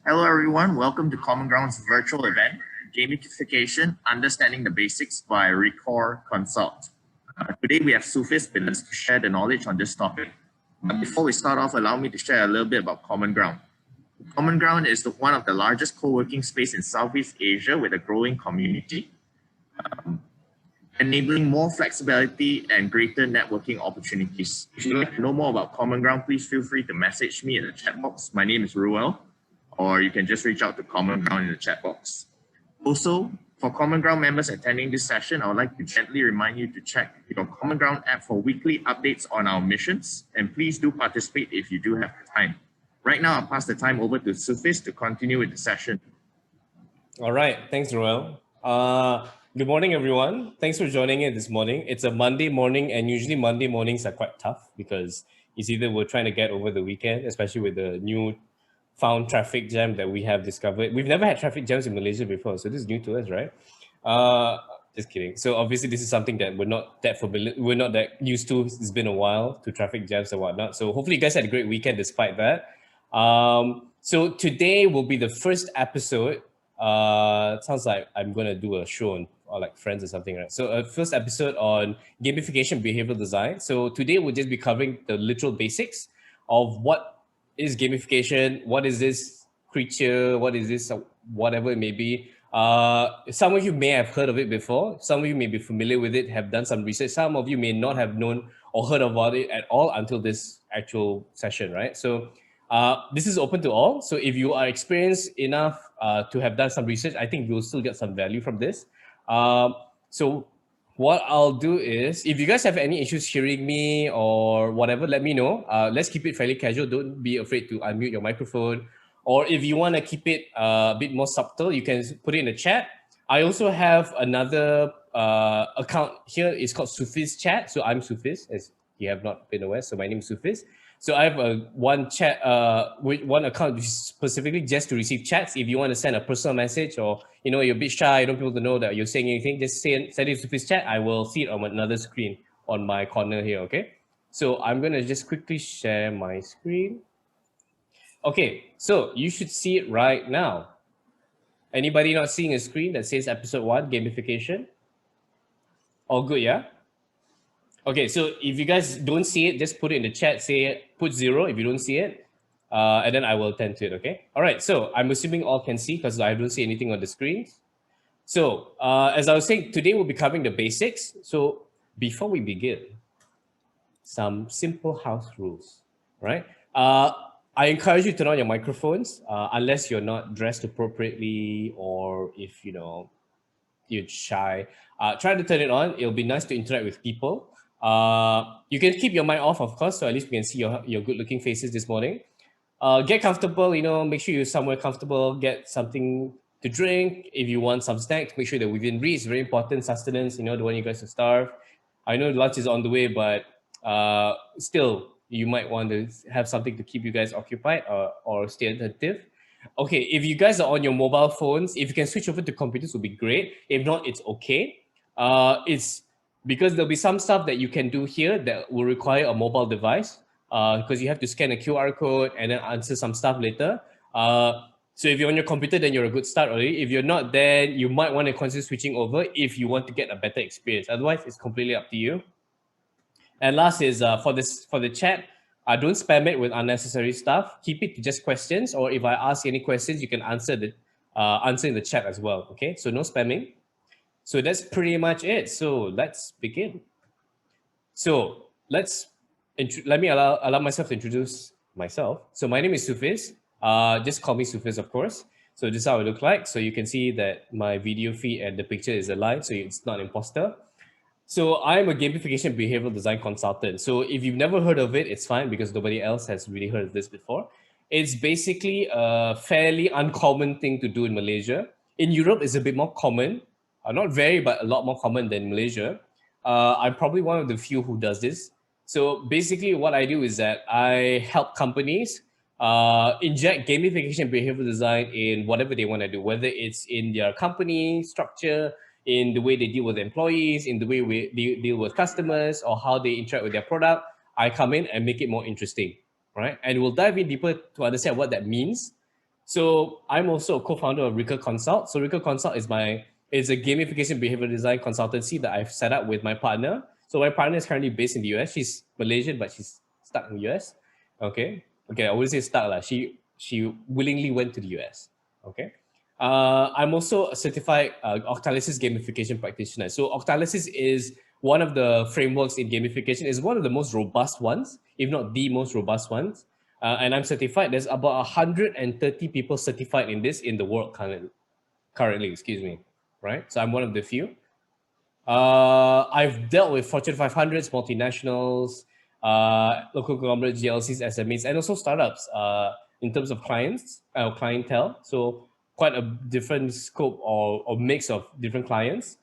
Hello, everyone. Welcome to Common Ground's virtual event, Gamification, Understanding the Basics by Recore Consult. Today, we have Sufis with us to share the knowledge on this topic. Before we start off, allow me to share a little bit about Common Ground. Common Ground is one of the largest co-working space in Southeast Asia with a growing community, enabling more flexibility and greater networking opportunities. If you'd like to know more about Common Ground, please feel free to message me in the chat box. My name is Ruel, or you can just reach out to Common Ground in the chat box. Also, for Common Ground members attending this session, I would like to gently remind you to check your Common Ground app for weekly updates on our missions, and please do participate if you do have the time. Right now, I'll pass the time over to Sufis to continue with the session. All right, thanks, Roel. Good morning, everyone. Thanks for joining in this morning. It's a Monday morning, and usually Monday mornings are quite tough because it's either we're trying to get over the weekend, especially with the new found traffic jam that we have discovered. We've never had traffic jams in Malaysia before, so this is new to us, right? Just kidding. So obviously this is something that we're not that familiar, we're not that used to. It's been a while to traffic jams and whatnot. So hopefully you guys had a great weekend despite that. So today will be the first episode. It sounds like I'm gonna do a show on or like Friends or something, right? So a first episode on gamification behavioral design. So today we'll just be covering the literal basics of what is gamification, what is this creature, what is this, whatever it may be. Some of you may have heard of it before. Some of you may be familiar with it, have done some research. Some of you may not have known or heard about it at all until this actual session, right? So this is open to all. So if you are experienced enough to have done some research, I think you'll still get some value from this. So what I'll do is, if you guys have any issues hearing me or whatever, let me know. Let's keep it fairly casual. Don't be afraid to unmute your microphone. Or if you want to keep it a bit more subtle, you can put it in the chat. I also have another account here. It's called Sufis Chat. So I'm Sufis, as you have not been aware. So my name is Sufis. So I have one chat, with one account specifically just to receive chats. If you want to send a personal message, or you're a bit shy, you don't want people to know that you're saying anything, just send it to this chat. I will see it on another screen on my corner here. Okay. So I'm gonna just quickly share my screen. Okay. So you should see it right now. Anybody not seeing a screen that says episode 1 gamification? All good, yeah. Okay, so if you guys don't see it, just put it in the chat, put 0 if you don't see it, and then I will attend to it, okay? All right, so I'm assuming all can see because I don't see anything on the screen. So as I was saying, today we'll be covering the basics. So before we begin, some simple house rules, right? I encourage you to turn on your microphones unless you're not dressed appropriately, or if you're shy. Try to turn it on. It'll be nice to interact with people. You can keep your mic off, of course, so at least we can see your good-looking faces this morning. Get comfortable, make sure you're somewhere comfortable. Get something to drink. If you want some snacks, make sure that within reach. Very important, sustenance. Don't want you guys to starve. I know lunch is on the way, but still, you might want to have something to keep you guys occupied or stay attentive. Okay, if you guys are on your mobile phones, if you can switch over to computers, would be great. If not, it's okay. It's because there'll be some stuff that you can do here that will require a mobile device because you have to scan a QR code and then answer some stuff later. So if you're on your computer, then you're a good start already. If you're not, then you might want to consider switching over if you want to get a better experience. Otherwise, it's completely up to you. And last is for the chat, don't spam it with unnecessary stuff. Keep it to just questions, or if I ask any questions, you can answer in the chat as well. Okay, so no spamming. So that's pretty much it. So let's begin. So let me allow myself to introduce myself. So my name is Sufis. Just call me Sufis, of course. So this is how it looks like. So you can see that my video feed and the picture is aligned, so it's not imposter. So I'm a gamification behavioral design consultant. So if you've never heard of it, it's fine because nobody else has really heard of this before. It's basically a fairly uncommon thing to do in Malaysia. In Europe, it's a bit more common. Not very, but a lot more common than Malaysia. I'm probably one of the few who does this. So basically what I do is that I help companies inject gamification behavioral design in whatever they want to do, whether it's in their company structure, in the way they deal with employees, in the way they deal with customers, or how they interact with their product. I come in and make it more interesting, right? And we'll dive in deeper to understand what that means. So I'm also a co-founder of Rika Consult. So Rika Consult is a gamification behavior design consultancy that I've set up with my partner. So my partner is currently based in the US. She's Malaysian, but she's stuck in the US. Okay. I wouldn't say stuck lah. She willingly went to the US. Okay. I'm also a certified OCTALYSIS gamification practitioner. So OCTALYSIS is one of the frameworks in gamification. It's one of the most robust ones, if not the most robust ones. And I'm certified. There's about 130 people certified in this in the world currently, excuse me, right? So I'm one of the few. I've dealt with Fortune 500s, multinationals, local conglomerates, GLCs, SMEs, and also startups in terms of clientele. So quite a different scope or mix of different clients.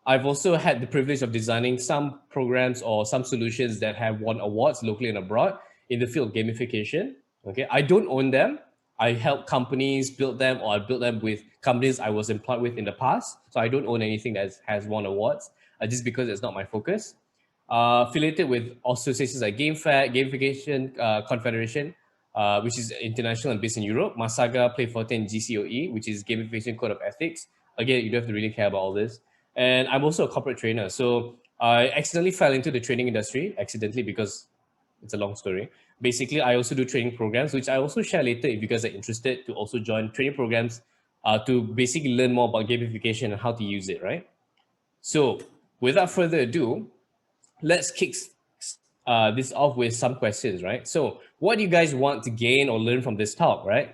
I've also had the privilege of designing some programs or some solutions that have won awards locally and abroad in the field of gamification. Okay, I don't own them. I help companies build them, or I built them with companies I was employed with in the past. So I don't own anything that has won awards, just because it's not my focus. Affiliated with associations like GameFAQ, Gamification Confederation, which is international and based in Europe, Masaga, PLAYFUL, and GCOE, which is Gamification Code of Ethics. Again, you don't have to really care about all this. And I'm also a corporate trainer. So I accidentally fell into the training industry, accidentally, because it's a long story. Basically, I also do training programs, which I also share later if you guys are interested to also join training programs to basically learn more about gamification and how to use it, right? So without further ado, let's kick this off with some questions, right? So what do you guys want to gain or learn from this talk, right?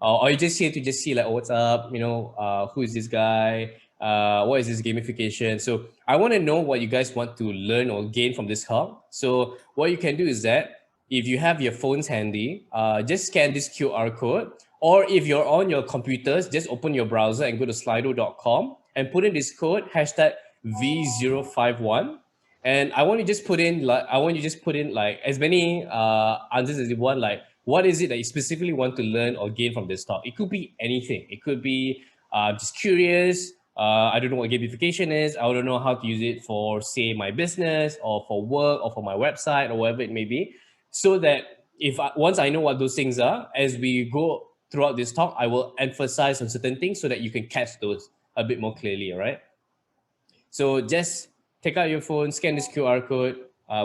Or you just here to just see like, oh, what's up? Who is this guy? What is this gamification? So I want to know what you guys want to learn or gain from this talk. So what you can do is that if you have your phones handy, just scan this QR code. Or if you're on your computers, just open your browser and go to slido.com and put in this code, hashtag V051. And I want you just put in like as many answers as you want. Like, what is it that you specifically want to learn or gain from this talk? It could be anything. It could be just curious. I don't know what gamification is. I don't know how to use it for, say, my business or for work or for my website or whatever it may be. So that once I know what those things are, as we go throughout this talk, I will emphasize on certain things so that you can catch those a bit more clearly. All right. So just take out your phone, scan this QR code.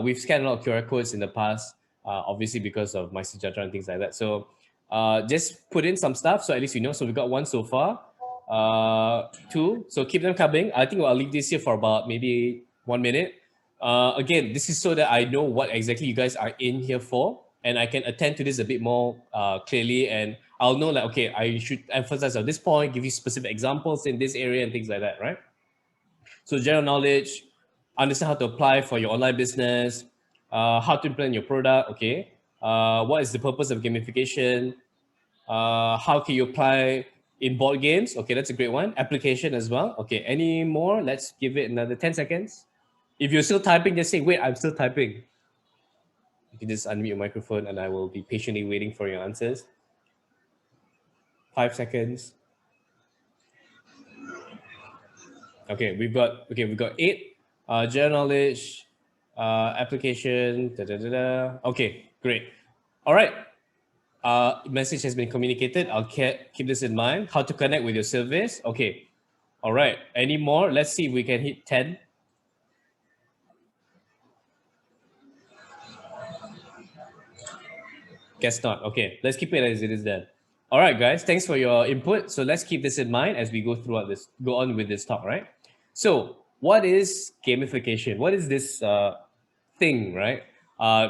We've scanned a lot of QR codes in the past, obviously because of my Sejahtera and things like that. So just put in some stuff so at least you know. So we got one so far, two. So keep them coming. I think I'll leave this here for about maybe 1 minute. Again, this is so that I know what exactly you guys are in here for, and I can attend to this a bit more clearly, and I'll know like, okay, I should emphasize on this point, give you specific examples in this area and things like that, right? So general knowledge, understand how to apply for your online business, how to implement your product, okay? What is the purpose of gamification? How can you apply in board games? Okay, that's a great one. Application as well. Okay, any more? Let's give it another 10 seconds. If you're still typing, just say, wait, I'm still typing. You can just unmute your microphone and I will be patiently waiting for your answers. 5 seconds. Okay, we've got 8. General knowledge, application, Okay, great. All right. Message has been communicated. I'll keep this in mind. How to connect with your service. Okay. All right. Any more? Let's see if we can hit 10. Guess not. Okay. Let's keep it as it is then. All right, guys. Thanks for your input. So let's keep this in mind as we go on with this talk, right? So what is gamification? What is this thing, right?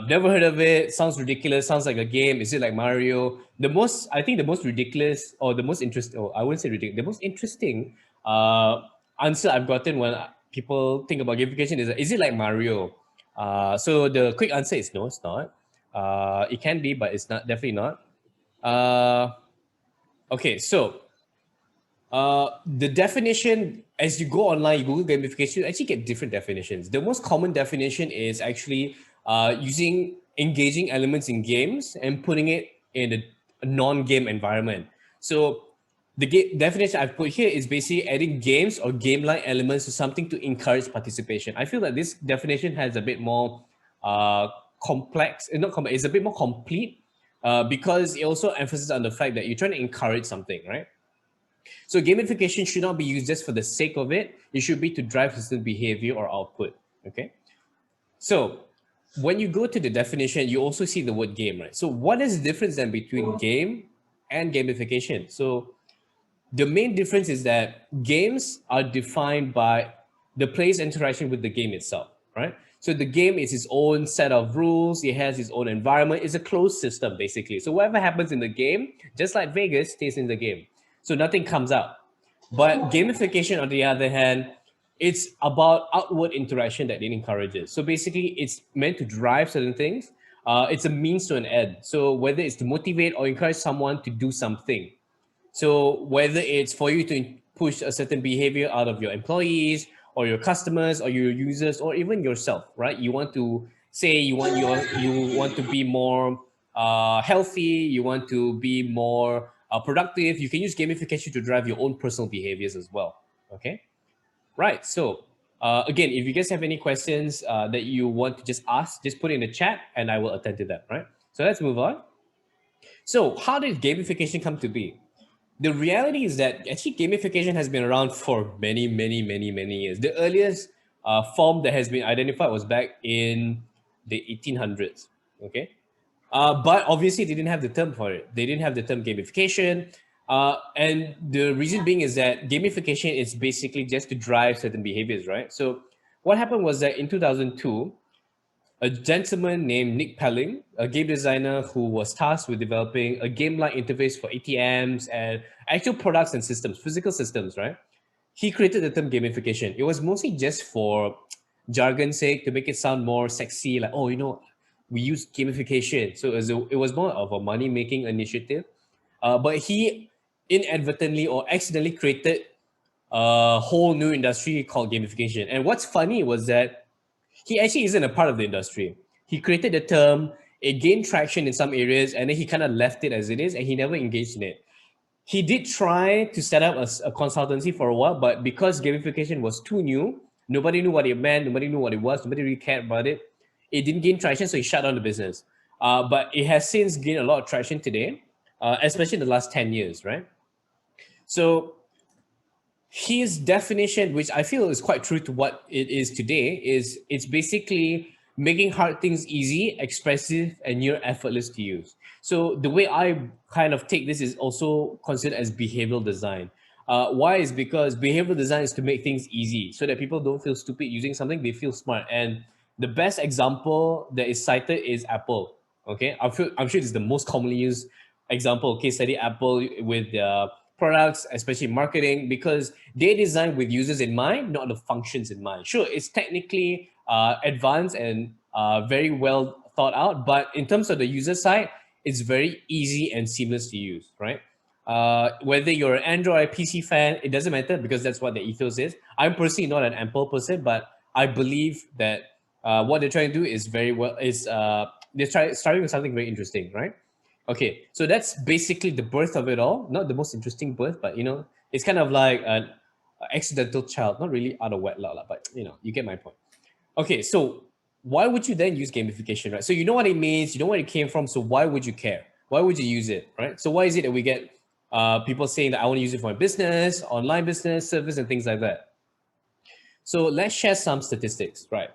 Never heard of it. Sounds ridiculous. Sounds like a game. Is it like Mario? I think the most ridiculous or the most interesting, I wouldn't say ridiculous, the most interesting answer I've gotten when people think about gamification is it like Mario? So the quick answer is no, it's not. It can be, but it's not, definitely not. Okay, so the definition, as you go online, you Google gamification, you actually get different definitions. The most common definition is actually using engaging elements in games and putting it in a non-game environment. So the definition I've put here is basically adding games or game-like elements to something to encourage participation. I feel that this definition has a bit more complex, not complex, it's a bit more complete because it also emphasizes on the fact that you're trying to encourage something, right? So gamification should not be used just for the sake of it. It should be to drive certain behavior or output, okay? So when you go to the definition, you also see the word game, right? So what is the difference then between game and gamification? So the main difference is that games are defined by the player's interaction with the game itself, right? So the game is its own set of rules. It has its own environment. It's a closed system, basically. So whatever happens in the game, just like Vegas, stays in the game. So nothing comes out. But gamification, on the other hand, it's about outward interaction that it encourages. So basically, it's meant to drive certain things. It's a means to an end. So whether it's to motivate or encourage someone to do something. So whether it's for you to push a certain behavior out of your employees or your customers or your users or even yourself, right? You want to say you want to be more healthy, you want to be more productive. You can use gamification to drive your own personal behaviors as well. Okay, right. So again, if you guys have any questions that you want to just ask, just put it in the chat and I will attend to that. Right. So let's move on. So how did gamification come to be? The reality is that actually gamification has been around for many, many, many, many years. The earliest form that has been identified was back in the 1800s. Okay, but obviously they didn't have the term for it. They didn't have the term gamification, and the reason being is that gamification is basically just to drive certain behaviors, right? So what happened was that in 2002, a gentleman named Nick Pelling, a game designer who was tasked with developing a game-like interface for ATMs and actual products and systems, physical systems, right? He created the term gamification. It was mostly just for jargon's sake to make it sound more sexy, like, oh, we use gamification. So it was more of a money-making initiative. But he inadvertently or accidentally created a whole new industry called gamification. And what's funny was that he actually isn't a part of the industry. He created the term, it gained traction in some areas, and then he kind of left it as it is, and he never engaged in it. He did try to set up a consultancy for a while, but because gamification was too new, nobody knew what it meant, nobody knew what it was, nobody really cared about it. It didn't gain traction, so he shut down the business. But it has since gained a lot of traction today, especially in the last 10 years, right? So his definition, which I feel is quite true to what it is today, is it's basically making hard things easy, expressive, and near effortless to use. So the way I kind of take this is also considered as behavioral design. Why is because behavioral design is to make things easy so that people don't feel stupid using something, they feel smart. And the best example that is cited is Apple. Okay, I'm sure it's the most commonly used example, case study, Apple with their products, especially marketing, because they design with users in mind, not the functions in mind. Sure, it's technically advanced and very well thought out, but in terms of the user side, it's very easy and seamless to use, right? Whether you're an Android or PC fan, it doesn't matter because that's what the ethos is. I'm personally not an Apple person, but I believe that what they're trying to do is very well, they're starting with something very interesting, right? Okay, so that's basically the birth of it all. Not the most interesting birth, but it's kind of like an accidental child, not really out of wedlock, but you get my point. Okay, so why would you then use gamification, right? So you know what it means, you know where it came from, so why would you care? Why would you use it, right? So why is it that we get people saying that I want to use it for my business, online business, service, and things like that? So let's share some statistics, right?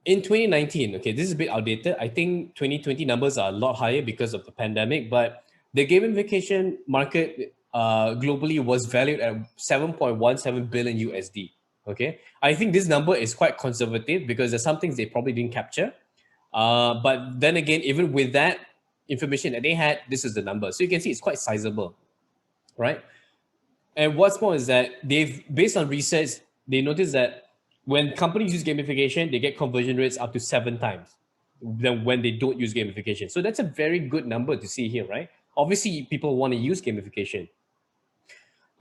In 2019, okay, this is a bit outdated. I think 2020 numbers are a lot higher because of the pandemic, but the gamification market globally was valued at 7.17 billion USD. Okay, I think this number is quite conservative because there's some things they probably didn't capture. But then again, even with that information that they had, this is the number. So you can see it's quite sizable, right? And what's more is that based on research, they noticed that when companies use gamification, they get conversion rates up to 7 times than when they don't use gamification. So that's a very good number to see here, right? Obviously, people want to use gamification.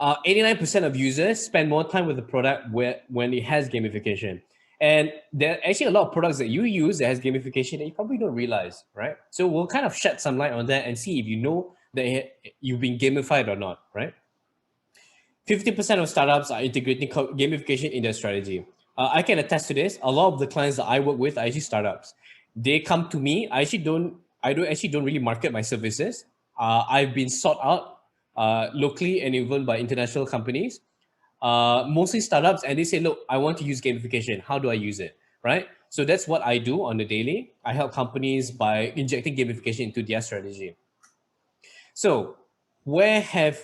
89% of users spend more time with the product when it has gamification. And there are actually a lot of products that you use that has gamification that you probably don't realize, right? So we'll kind of shed some light on that and see if you know that you've been gamified or not, right? 50% of startups are integrating gamification in their strategy. I can attest to this. A lot of the clients that I work with are actually startups. They come to me. I actually don't I don't really market my services. I've been sought out locally and even by international companies, mostly startups, and they say, look, I want to use gamification. How do I use it? Right? So that's what I do on the daily. I help companies by injecting gamification into their strategy. So where have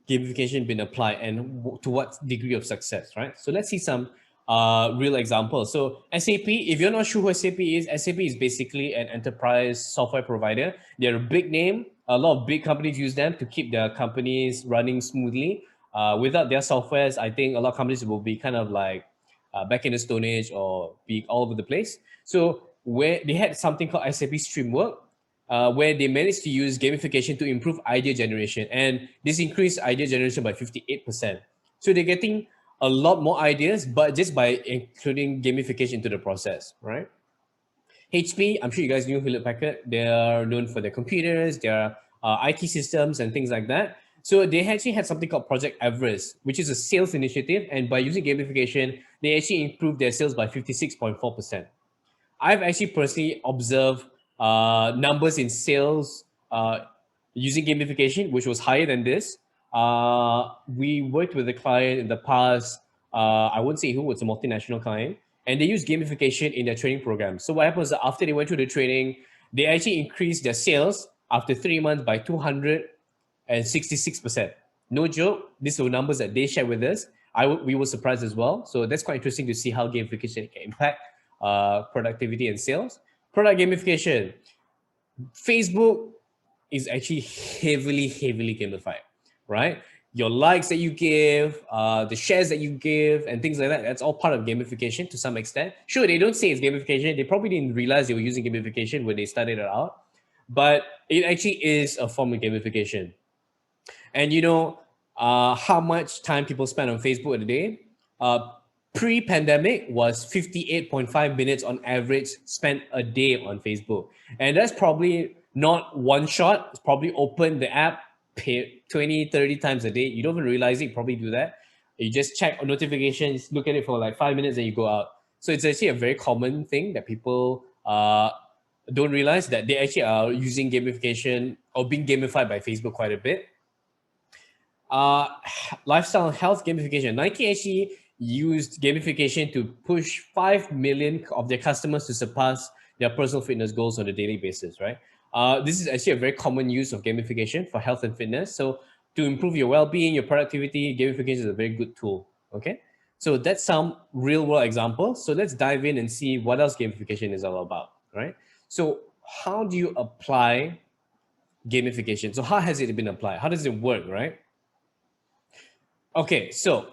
gamification been applied and to what degree of success, right? So let's see some real examples. So SAP, if you're not sure who SAP is basically an enterprise software provider. They're a big name. A lot of big companies use them to keep their companies running smoothly. Without their softwares, I think a lot of companies will be kind of like back in the Stone Age or be all over the place. So where they had something called SAP Streamwork, where they managed to use gamification to improve idea generation. And this increased idea generation by 58%. So they're getting a lot more ideas, but just by including gamification into the process, right? HP, I'm sure you guys knew Hewlett Packard. They are known for their computers, their IT systems, and things like that. So they actually had something called Project Everest, which is a sales initiative. And by using gamification, they actually improved their sales by 56.4%. I've actually personally observed numbers in sales using gamification, which was higher than this. We worked with a client in the past. I won't say who, it's a multinational client, and they use gamification in their training program. So what happens is after they went through the training, they actually increased their sales after 3 months by 266%. No joke. These were numbers that they shared with us. We were surprised as well. So that's quite interesting to see how gamification can impact productivity and sales. Product gamification. Facebook is actually heavily gamified, right? Your likes that you give, the shares that you give, and things like that. That's all part of gamification to some extent. Sure, they don't say it's gamification. They probably didn't realize they were using gamification when they started it out, but it actually is a form of gamification. And you know how much time people spend on Facebook a day? Pre-pandemic was 58.5 minutes on average spent a day on Facebook. And that's probably not one shot. It's probably open the app 20, 30 times a day. You don't even realize it, you probably do that. You just check notifications, look at it for like 5 minutes, and you go out. So it's actually a very common thing that people don't realize that they actually are using gamification or being gamified by Facebook quite a bit. Lifestyle and health gamification. Nike actually used gamification to push 5 million of their customers to surpass their personal fitness goals on a daily basis, right? This is actually a very common use of gamification for health and fitness. So to improve your well-being, your productivity, gamification is a very good tool, okay? So that's some real-world examples. So let's dive in and see what else gamification is all about, right? So how do you apply gamification? So how has it been applied? How does it work, right? Okay, so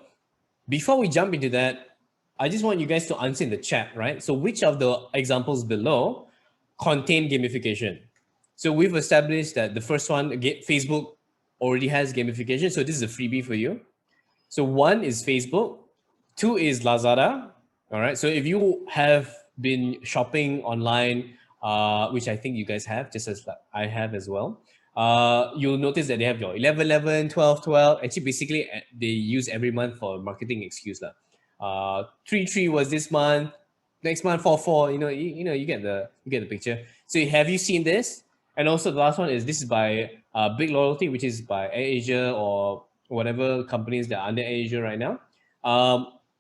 before we jump into that, I just want you guys to answer in the chat, right? So which of the examples below contain gamification? So we've established that the first one, Facebook already has gamification. So this is a freebie for you. So 1 is Facebook, 2 is Lazada. All right. So if you have been shopping online, which I think you guys have, just as I have as well, you'll notice that they have your 11, 12, 12. Actually, basically, they use every month for marketing excuse. 3 was this month. Next month, 4. You get the picture. So have you seen this? And also the last one is this is by Big Loyalty, which is by AirAsia or whatever companies that are under AirAsia right now.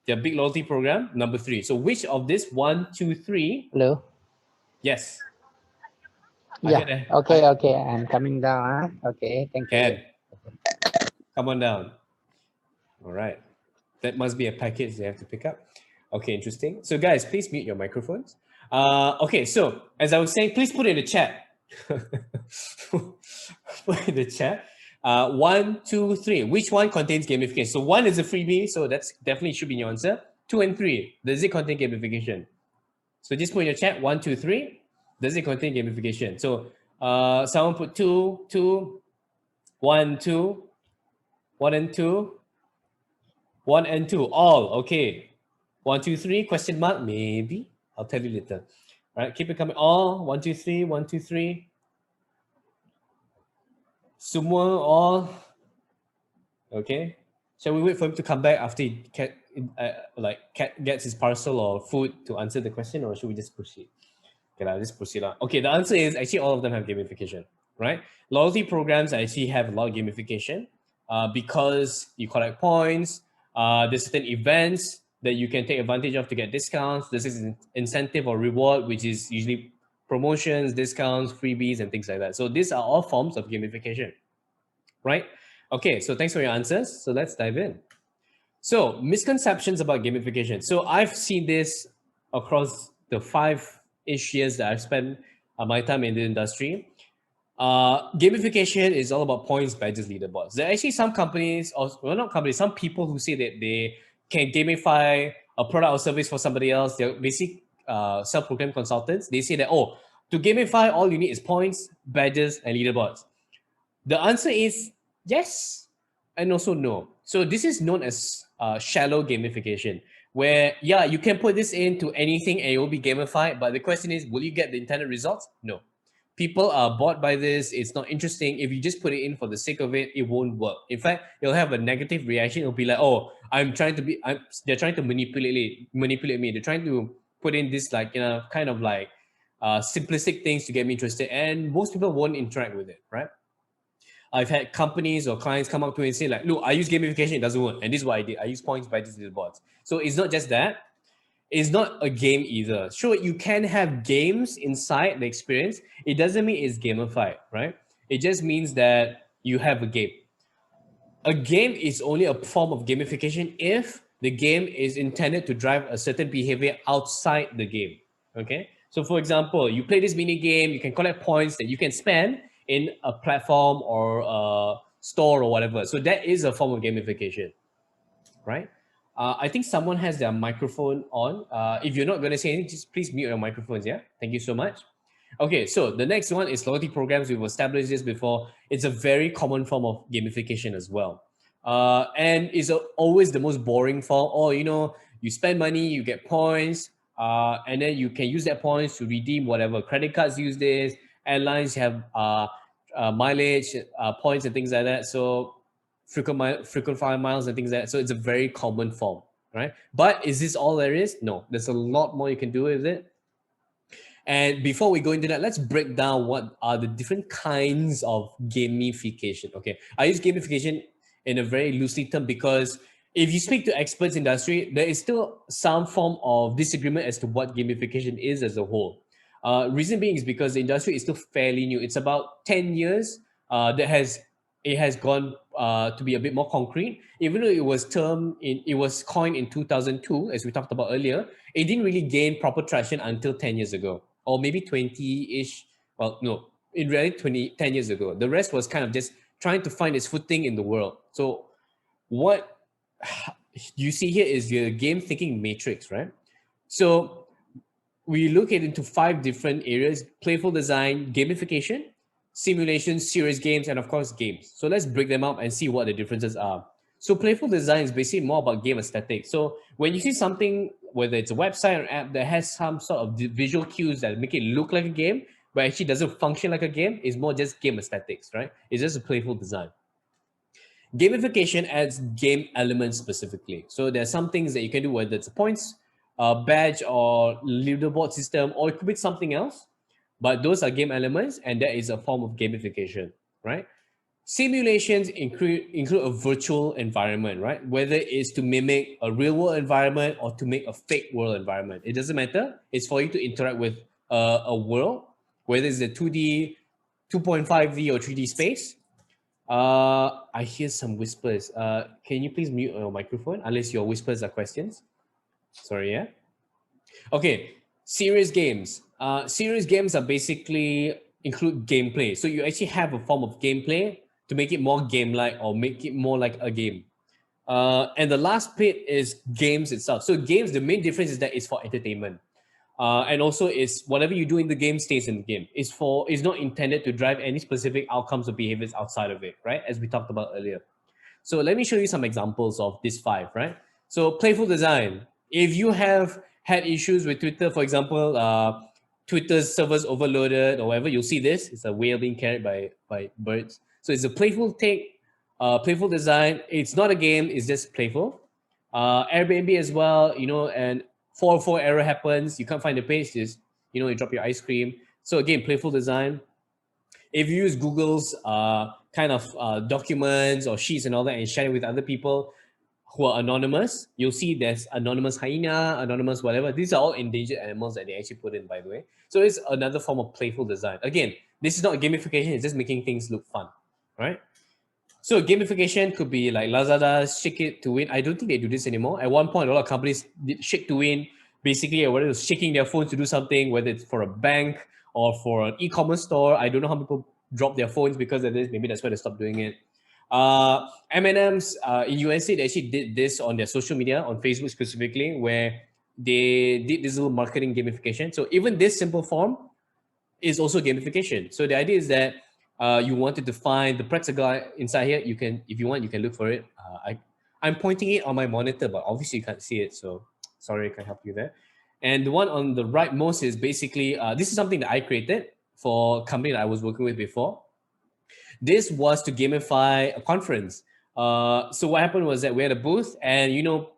Their Big Loyalty program, number 3. So which of this 1, 2, 3? Hello. Yes. Yeah. Okay. I'm coming down. Huh? Okay. Thank you. Come on down. All right. That must be a package they have to pick up. Okay, interesting. So guys, please mute your microphones. Okay, so as I was saying, please put it in the chat. Put in the chat. 1, 2, 3. Which one contains gamification? So 1 is a freebie, so that's definitely should be your answer. 2 and 3. Does it contain gamification? So just put in your chat 1, 2, 3. Does it contain gamification? So someone put 2, 2, 1, 2, 1 and 2, 1 and 2. All okay. 1, 2, 3, question mark, maybe. I'll tell you later. All right, keep it coming. All 1, 2, 3, 1, 2, 3. Semua all. Okay. Shall we wait for him to come back after he gets his parcel or food to answer the question, or should we just proceed? Okay, let's proceed on. Okay, the answer is actually all of them have gamification, right? Loyalty programs actually have a lot of gamification because you collect points. There's certain events that you can take advantage of to get discounts. This is incentive or reward, which is usually promotions, discounts, freebies, and things like that. So these are all forms of gamification, right? Okay, so thanks for your answers. So let's dive in. So misconceptions about gamification. So I've seen this across the 5-ish years that I've spent my time in the industry. Gamification is all about points, badges, leaderboards. There are actually some companies, or well, not companies, some people who say that they can gamify a product or service for somebody else. They're basic self-proclaimed consultants. They say that, oh, to gamify, all you need is points, badges, and leaderboards. The answer is yes and also no. So this is known as shallow gamification, where, yeah, you can put this into anything and it will be gamified. But the question is, will you get the intended results? No. People are bored by this. It's not interesting. If you just put it in for the sake of it, it won't work. In fact, you'll have a negative reaction. It'll be like, oh, they're trying to manipulate me. They're trying to put in this kind of like simplistic things to get me interested. And most people won't interact with it, right? I've had companies or clients come up to me and say like, look, I use gamification, it doesn't work. And this is what I did. I use points, badges, leaderboards. So it's not just that. It's not a game either. Sure, you can have games inside the experience. It doesn't mean it's gamified, right? It just means that you have a game. A game is only a form of gamification if the game is intended to drive a certain behavior outside the game, okay? So for example, you play this mini game, you can collect points that you can spend in a platform or a store or whatever. So that is a form of gamification, right? I think someone has their microphone on. If you're not going to say anything, just please mute your microphones, yeah? Thank you so much. Okay, so the next one is loyalty programs. We've established this before. It's a very common form of gamification as well. And it's always the most boring form. Oh, you spend money, you get points, and then you can use that points to redeem whatever. Credit cards use this. Airlines have mileage points and things like that. So frequent flyer miles and things like that. So it's a very common form, right? But is this all there is? No, there's a lot more you can do with it. And before we go into that, let's break down what are the different kinds of gamification. Okay, I use gamification in a very loosely term because if you speak to experts in the industry, there is still some form of disagreement as to what gamification is as a whole. Reason being is because the industry is still fairly new. It's about 10 years it has gone to be a bit more concrete. Even though it was coined in 2002, as we talked about earlier, it didn't really gain proper traction until 10 years ago, or maybe 20-ish. Well, no, in reality, 10 years ago. The rest was kind of just trying to find its footing in the world. So what you see here is your game thinking matrix, right? So we look at into 5 different areas: playful design, gamification, simulation, serious games, and of course games. So let's break them up and see what the differences are. So playful design is basically more about game aesthetics. So when you see something, whether it's a website or app that has some sort of visual cues that make it look like a game, but actually doesn't function like a game, it's more just game aesthetics, right? It's just a playful design. Gamification adds game elements specifically. So there are some things that you can do, whether it's a points, badge, or leaderboard system, or it could be something else. But those are game elements, and that is a form of gamification, right? Simulations include a virtual environment, right? Whether it's to mimic a real world environment or to make a fake world environment. It doesn't matter. It's for you to interact with a world, whether it's a 2D, 2.5D, or 3D space. I hear some whispers. Can you please mute your microphone unless your whispers are questions? Sorry, yeah? Okay, serious games. Serious games are basically include gameplay. So you actually have a form of gameplay to make it more game-like or make it more like a game. And the last bit is games itself. So games, the main difference is that it's for entertainment. And also it's whatever you do in the game stays in the game. It's not intended to drive any specific outcomes or behaviors outside of it, right? As we talked about earlier. So let me show you some examples of these 5, right? So playful design. If you have had issues with Twitter, for example, Twitter's servers overloaded or whatever, you'll see this. It's a whale being carried by birds. So it's a playful take, playful design. It's not a game, it's just playful. Airbnb as well, and 404 error happens. You can't find the page. you drop your ice cream. So again, playful design. If you use Google's kind of documents or sheets and all that and share it with other people who are anonymous, you'll see there's anonymous hyena, anonymous whatever. These are all endangered animals that they actually put in, by the way. So it's another form of playful design. Again, this is not gamification, it's just making things look fun, right? So gamification could be like Lazada's Shake It to Win. I don't think they do this anymore. At one point, a lot of companies did Shake to Win. Basically, whether it's shaking their phones to do something, whether it's for a bank or for an e-commerce store. I don't know how people drop their phones because of this. Maybe that's why they stopped doing it. M&M's in USA, they actually did this on their social media, on Facebook specifically, where they did this little marketing gamification. So even this simple form is also gamification. So the idea is that you wanted to find the pretzel guy inside here. You can, if you want, you can look for it. I'm pointing it on my monitor, but obviously you can't see it. So sorry, I can't help you there. And the one on the right most is basically, this is something that I created for a company that I was working with before. This was to gamify a conference. So what happened was that we had a booth and,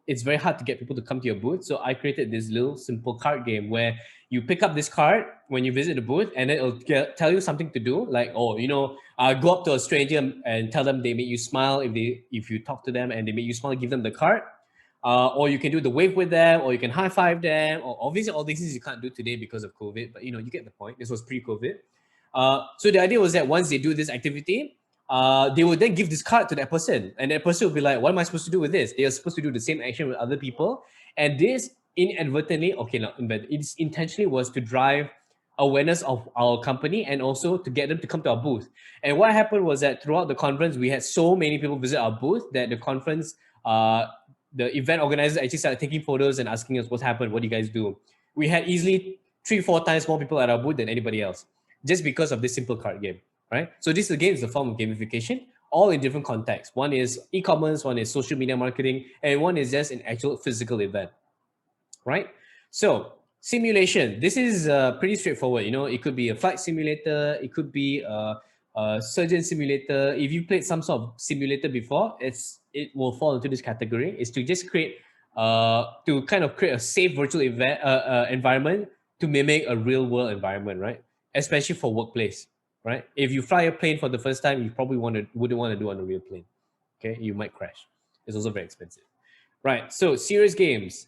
it's very hard to get people to come to your booth. So I created this little simple card game where you pick up this card when you visit the booth and then it'll tell you something to do. Like, go up to a stranger and tell them they make you smile. If you talk to them and they make you smile, give them the card. Or you can do the wave with them, or you can high five them. Or obviously all these things you can't do today because of COVID, but you get the point. This was pre-COVID. So the idea was that once they do this activity, they would then give this card to that person, and that person will be like, what am I supposed to do with this? They are supposed to do the same action with other people. And this inadvertently, but it's intentionally was to drive awareness of our company and also to get them to come to our booth. And what happened was that throughout the conference, we had so many people visit our booth that the conference, the event organizers actually started taking photos and asking us what happened, what do you guys do? We had easily 3-4 times more people at our booth than anybody else, just because of this simple card game, right? So this again is a form of gamification, all in different contexts. One is e-commerce, one is social media marketing, and one is just an actual physical event, right? So simulation, this is pretty straightforward. It could be a flight simulator, it could be a surgeon simulator. If you played some sort of simulator before, it will fall into this category. It's to just create a safe virtual event environment to mimic a real world environment, right? Especially for workplace, right? If you fly a plane for the first time, you probably wouldn't want to do on a real plane. Okay, you might crash. It's also very expensive, right? So serious games.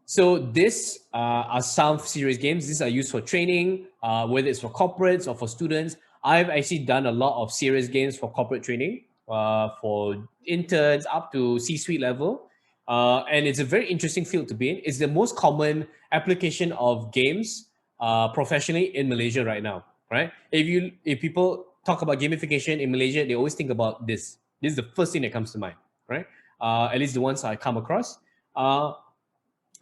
So this are some serious games. These are used for training, whether it's for corporates or for students. I've actually done a lot of serious games for corporate training, for interns up to C-suite level. And it's a very interesting field to be in. It's the most common application of games professionally in Malaysia right now, right? If people talk about gamification in Malaysia, they always think about this. This is the first thing that comes to mind, right? At least the ones I come across.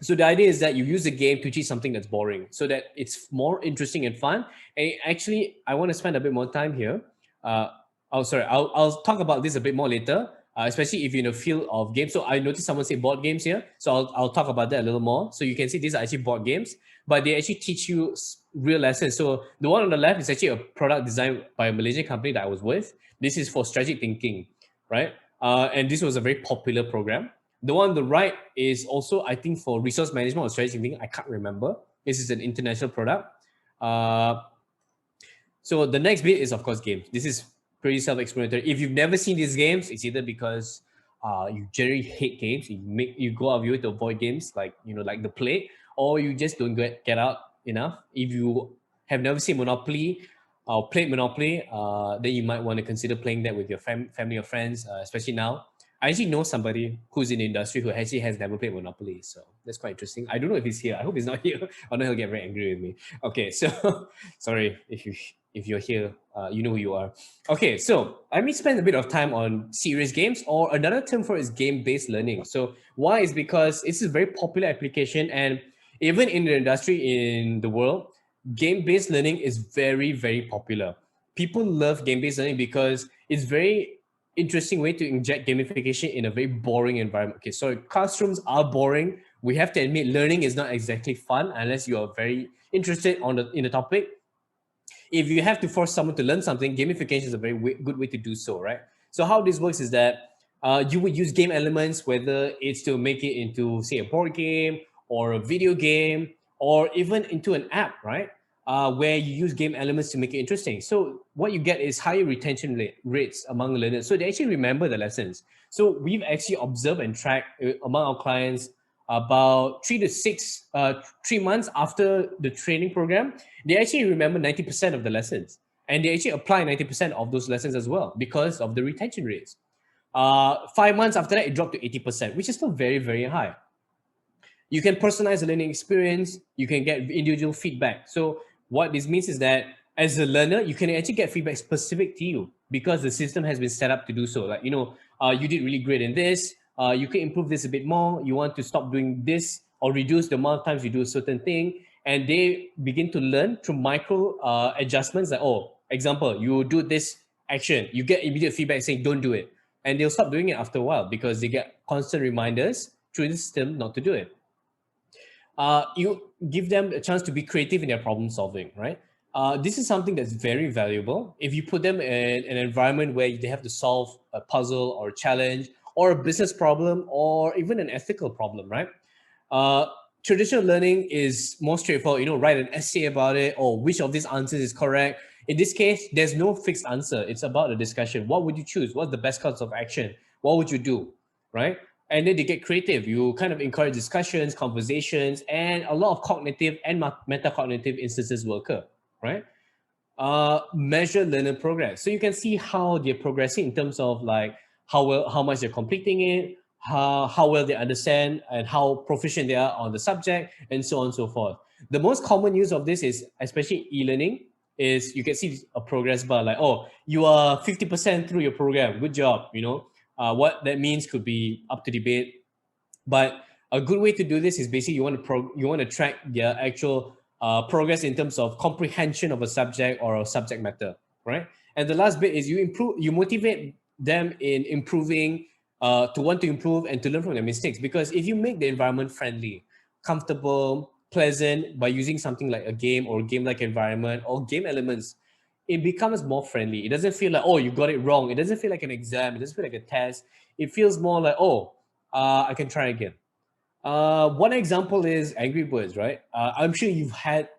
So the idea is that you use the game to teach something that's boring so that it's more interesting and fun. And actually, I want to spend a bit more time here. I'll talk about this a bit more later, especially if you're in the field of games. So I noticed someone say board games here. So I'll talk about that a little more. So you can see these are actually board games, but they actually teach you real lessons. So the one on the left is actually a product designed by a Malaysian company that I was with. This is for strategic thinking, right? And this was a very popular program. The one on the right is also, I think, for resource management or strategic thinking. I can't remember. This is an international product. So the next bit is, of course, games. This is pretty self-explanatory. If you've never seen these games, it's either because you generally hate games, you go out of your way to avoid games like the Plague, or you just don't get out enough. If you have never seen Monopoly or played Monopoly, then you might want to consider playing that with your family or friends, especially now. I actually know somebody who's in the industry who actually has never played Monopoly. So that's quite interesting. I don't know if he's here. I hope he's not here. Or no, he'll get very angry with me. Okay, so sorry if you're here, you know who you are. Okay, so let me spend a bit of time on serious games, or another term for it is game-based learning. So why is because it's a very popular application, and even in the industry in the world, game-based learning is very, very popular. People love game-based learning because it's very interesting way to inject gamification in a very boring environment. Okay, so classrooms are boring. We have to admit learning is not exactly fun unless you are very interested in the topic. If you have to force someone to learn something, gamification is a very good way to do so, right? So how this works is that you would use game elements, whether it's to make it into, say, a board game or a video game or even into an app, right? Where you use game elements to make it interesting. So what you get is higher retention rates among learners. So they actually remember the lessons. So we've actually observed and tracked among our clients about 3 months after the training program, they actually remember 90% of the lessons. And they actually apply 90% of those lessons as well because of the retention rates. 5 months after that, it dropped to 80%, which is still very, very high. You can personalize the learning experience. You can get individual feedback. So what this means is that as a learner, you can actually get feedback specific to you because the system has been set up to do so. Like, you did really great in this. You can improve this a bit more. You want to stop doing this or reduce the amount of times you do a certain thing. And they begin to learn through micro adjustments. Like, example, you do this action. You get immediate feedback saying, don't do it. And they'll stop doing it after a while because they get constant reminders through the system not to do it. You give them a chance to be creative in their problem solving, right? This is something that's very valuable. If you put them in an environment where they have to solve a puzzle or a challenge or a business problem or even an ethical problem, right? Traditional learning is more straightforward, write an essay about it or which of these answers is correct. In this case, there's no fixed answer. It's about a discussion. What would you choose? What's the best course of action? What would you do, right? And then they get creative. You kind of encourage discussions, conversations, and a lot of cognitive and metacognitive instances will occur, right? Measure learner progress. So you can see how they're progressing in terms of like how much they're completing it, how well they understand and how proficient they are on the subject, and so on and so forth. The most common use of this is, especially e-learning, is you can see a progress bar like, you are 50% through your program. Good job, what that means could be up to debate, but a good way to do this is basically you want to track their actual progress in terms of comprehension of a subject or a subject matter, right? And the last bit is you motivate them in improving, to want to improve and to learn from their mistakes. Because if you make the environment friendly, comfortable, pleasant by using something like a game or game-like environment or game elements, it becomes more friendly. It doesn't feel like, you got it wrong. It doesn't feel like an exam. It doesn't feel like a test. It feels more like, I can try again. One example is Angry Birds, right? I'm sure you've had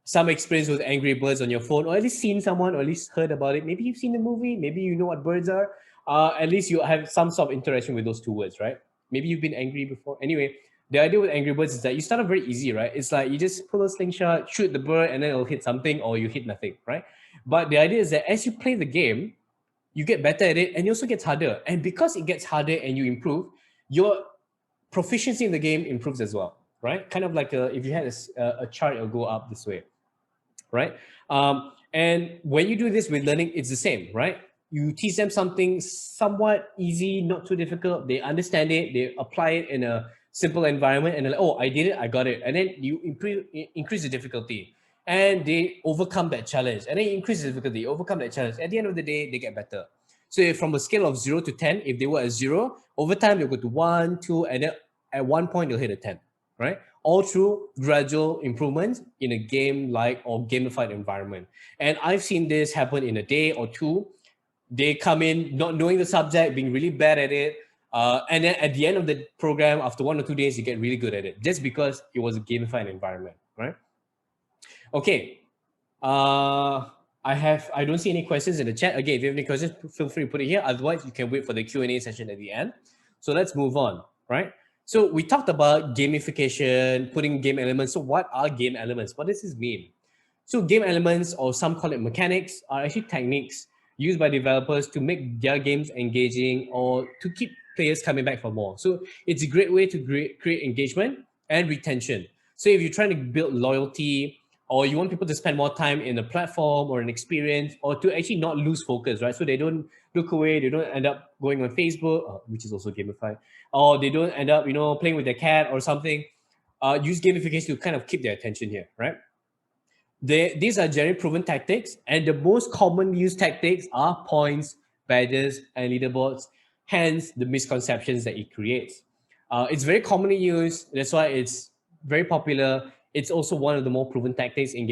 some experience with Angry Birds on your phone, or at least seen someone, or at least heard about it. Maybe you've seen the movie. Maybe you know what birds are. At least you have some sort of interaction with those two words, right? Maybe you've been angry before. Anyway, the idea with Angry Birds is that you start off very easy, right? It's like you just pull a slingshot, shoot the bird, and then it'll hit something, or you hit nothing, right? But the idea is that as you play the game, you get better at it, and it also gets harder. And because it gets harder and you improve, your proficiency in the game improves as well, right? Kind of like if you had a chart, it'll go up this way, right? And when you do this with learning, it's the same, right? You teach them something somewhat easy, not too difficult. They understand it. They apply it in a simple environment, and they're like, I did it, I got it. And then you increase the difficulty, and they overcome that challenge. And then you increase the difficulty, overcome that challenge. At the end of the day, they get better. So from a scale of 0 to 10, if they were at 0, over time they'll go to 1, 2, and then at one point they'll hit a 10, right? All through gradual improvements in a game-like or gamified environment. And I've seen this happen in a day or two. They come in not knowing the subject, being really bad at it. And then at the end of the program, after 1 or 2 days, you get really good at it just because it was a gamified environment, right? Okay. I don't see any questions in the chat. Again, if you have any questions, feel free to put it here. Otherwise, you can wait for the Q&A session at the end. So let's move on, right? So we talked about gamification, putting game elements. So what are game elements? What does this mean? So game elements, or some call it mechanics, are actually techniques used by developers to make their games engaging or to keep players coming back for more. So it's a great way to create engagement and retention. So if you're trying to build loyalty, or you want people to spend more time in a platform or an experience, or to actually not lose focus, right? So they don't look away, they don't end up going on Facebook, which is also gamified, or they don't end up, playing with their cat or something. Use gamification to kind of keep their attention here, right? These are generally proven tactics, and the most commonly used tactics are points, badges, and leaderboards, hence the misconceptions that it creates. It's very commonly used, that's why it's very popular. It's also one of the more proven tactics in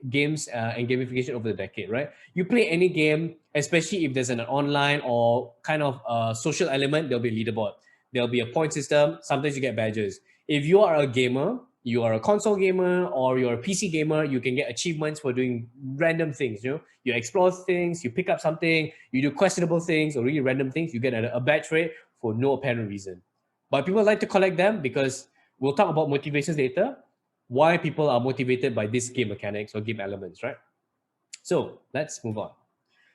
games and gamification over the decade, right? You play any game, especially if there's an online or kind of social element, there'll be a leaderboard. There'll be a point system. Sometimes you get badges. If you are a gamer, you are a console gamer or you're a PC gamer, you can get achievements for doing random things. You explore things, you pick up something, you do questionable things or really random things, you get a badge rate for no apparent reason. But people like to collect them because we'll talk about motivations later, why people are motivated by this game mechanics or game elements, right? So let's move on.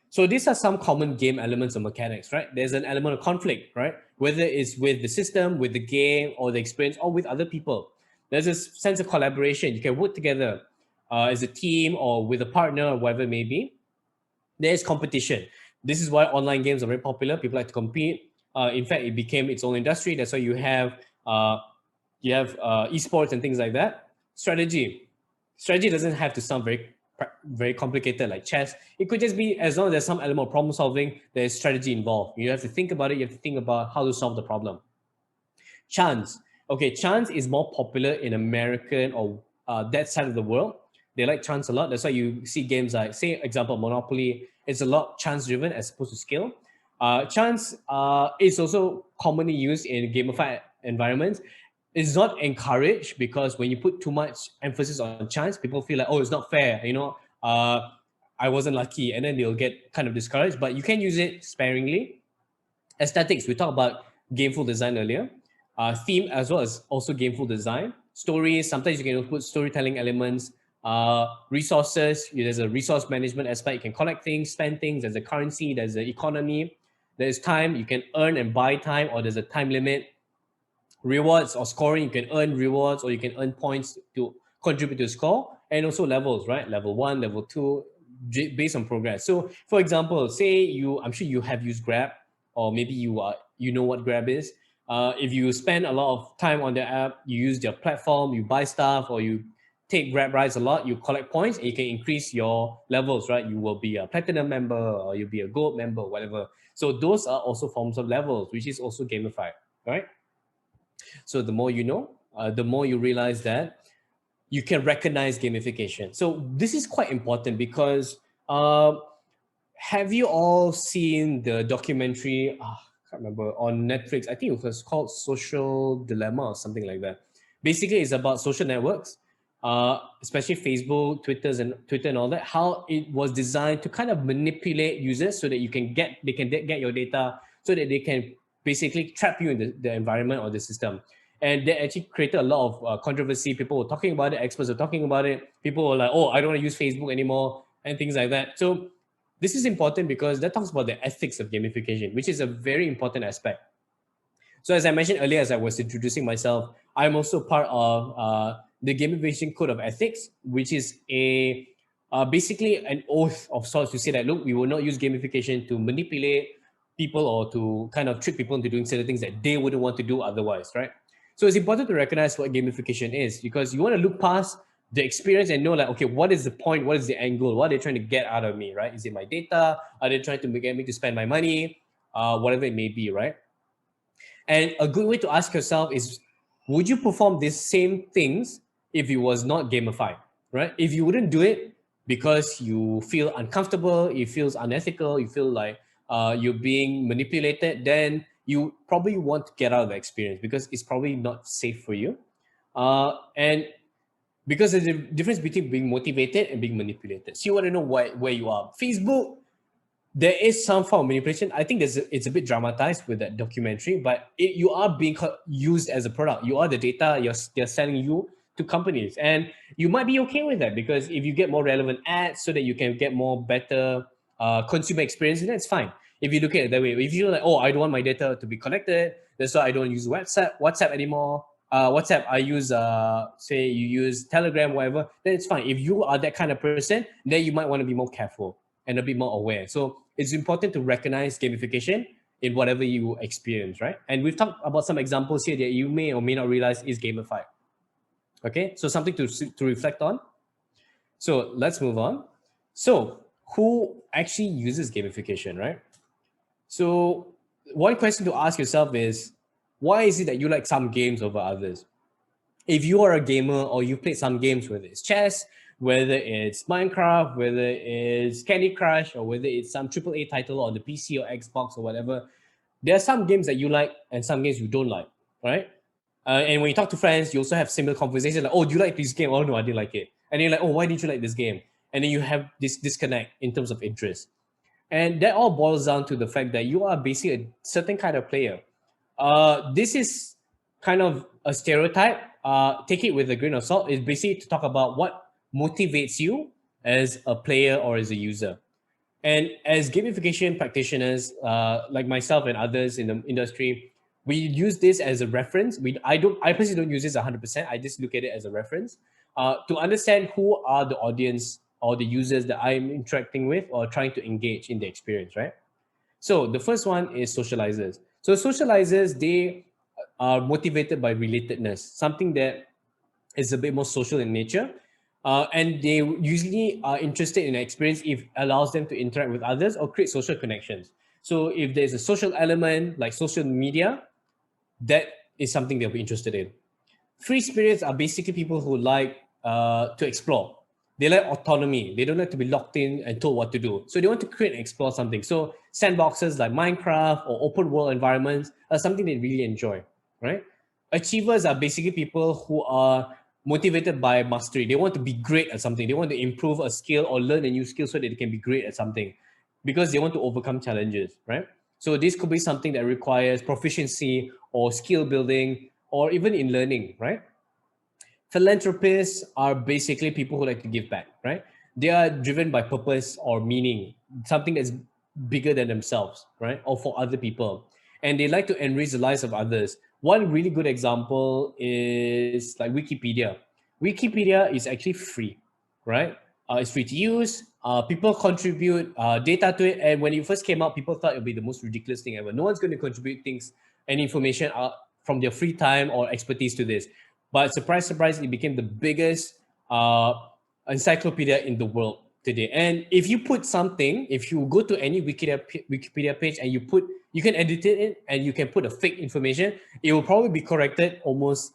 So these are some common game elements or mechanics, right? There's an element of conflict, right? Whether it's with the system, with the game, or the experience, or with other people. There's a sense of collaboration. You can work together as a team or with a partner or whatever it may be. There's competition. This is why online games are very popular. People like to compete. In fact, it became its own industry. That's why you have esports and things like that. Strategy doesn't have to sound very complicated like chess. It could just be, as long as there's some element of problem solving, there's strategy involved. You have to think about it. You have to think about how to solve the problem. Chance. Okay, chance is more popular in American or that side of the world. They like chance a lot. That's why you see games like, say, example, Monopoly. It's a lot chance driven as opposed to skill. Chance is also commonly used in gamified environments. It's not encouraged because when you put too much emphasis on chance, people feel like, oh, it's not fair. I wasn't lucky, and then they'll get kind of discouraged. But you can use it sparingly. Aesthetics, we talked about gameful design earlier. Theme as well as also gameful design. Stories, sometimes you can put storytelling elements. Resources, there's a resource management aspect. You can collect things, spend things. There's a currency, there's the economy. There's time, you can earn and buy time, or there's a time limit. Rewards or scoring, you can earn rewards or you can earn points to contribute to the score. And also levels, right? Level 1, level 2, based on progress. So for example, say I'm sure you have used Grab, or maybe you know what Grab is. If you spend a lot of time on the app, you use their platform, you buy stuff, or you take Grab rides a lot, you collect points, and you can increase your levels, right? You will be a platinum member, or you'll be a gold member, whatever. So those are also forms of levels, which is also gamified, right? So the more you know, the more you realize that you can recognize gamification. So this is quite important because have you all seen the documentary, I can't remember, on Netflix? I think it was called Social Dilemma or something like that. Basically, it's about social networks, especially Facebook, Twitter and all that, how it was designed to kind of manipulate users so that they can get your data, so that they can basically trap you in the environment or the system. And they actually created a lot of controversy. People were talking about it, experts were talking about it. People were like, oh, I don't want to use Facebook anymore, and things like that. So this is important because that talks about the ethics of gamification, which is a very important aspect. So as I mentioned earlier, as I was introducing myself, I'm also part of the Gamification Code of Ethics, which is basically an oath of sorts to say that, look, we will not use gamification to manipulate people or to kind of trick people into doing certain things that they wouldn't want to do otherwise, right? So it's important to recognize what gamification is, because you want to look past the experience and know, like, okay, what is the point? What is the end goal? What are they trying to get out of me, right? Is it my data? Are they trying to get me to spend my money? Whatever it may be, right? And a good way to ask yourself is, would you perform these same things if it was not gamified, right? If you wouldn't do it because you feel uncomfortable, it feels unethical, you feel like you're being manipulated, then you probably want to get out of the experience because it's probably not safe for you. And because there's a difference between being motivated and being manipulated. So you want to know where you are. Facebook, there is some form of manipulation. I think it's a bit dramatized with that documentary, but you are being used as a product. You are the data, they're selling you to companies. And you might be okay with that, because if you get more relevant ads so that you can get more better consumer experience, then it's fine. If you look at it that way, if you're like, oh, I don't want my data to be collected, that's why I don't use WhatsApp anymore. WhatsApp, I use, say you use Telegram, whatever, then it's fine. If you are that kind of person, then you might want to be more careful and a bit more aware. So it's important to recognize gamification in whatever you experience, right? And we've talked about some examples here that you may or may not realize is gamified. Okay, so something to reflect on. So let's move on. So who actually uses gamification, right? So one question to ask yourself is, why is it that you like some games over others? If you are a gamer or you played some games, whether it's chess, whether it's Minecraft, whether it's Candy Crush, or whether it's some AAA title on the PC or Xbox or whatever, there are some games that you like and some games you don't like, right? And when you talk to friends, you also have similar conversations like, oh, do you like this game? Oh, no, I didn't like it. And you're like, oh, why did you like this game? And then you have this disconnect in terms of interest. And that all boils down to the fact that you are basically a certain kind of player. This is kind of a stereotype. Take it with a grain of salt. It's basically to talk about what motivates you as a player or as a user. And as gamification practitioners, like myself and others in the industry, we use this as a reference. I personally don't use this 100%. I just look at it as a reference to understand who are the audience or the users that I'm interacting with or trying to engage in the experience, right? So the first one is socializers. So socializers, they are motivated by relatedness, something that is a bit more social in nature. And they usually are interested in an experience if it allows them to interact with others or create social connections. So if there's a social element like social media, that is something they'll be interested in. Free spirits are basically people who like to explore. They like autonomy. They don't like to be locked in and told what to do. So they want to create and explore something. So sandboxes like Minecraft or open world environments are something they really enjoy, right? Achievers are basically people who are motivated by mastery. They want to be great at something. They want to improve a skill or learn a new skill so that they can be great at something because they want to overcome challenges, right? So this could be something that requires proficiency or skill building or even in learning, right? Philanthropists are basically people who like to give back, right? They are driven by purpose or meaning, something that's bigger than themselves, right? Or for other people. And they like to enrich the lives of others. One really good example is like Wikipedia. Wikipedia is actually free, right? It's free to use. People contribute data to it. And when it first came out, people thought it would be the most ridiculous thing ever. No one's going to contribute things and information from their free time or expertise to this. But surprise, surprise, it became the biggest encyclopedia in the world today. And if you put something, if you go to any Wikipedia page and you can edit it in and you can put a fake information, it will probably be corrected almost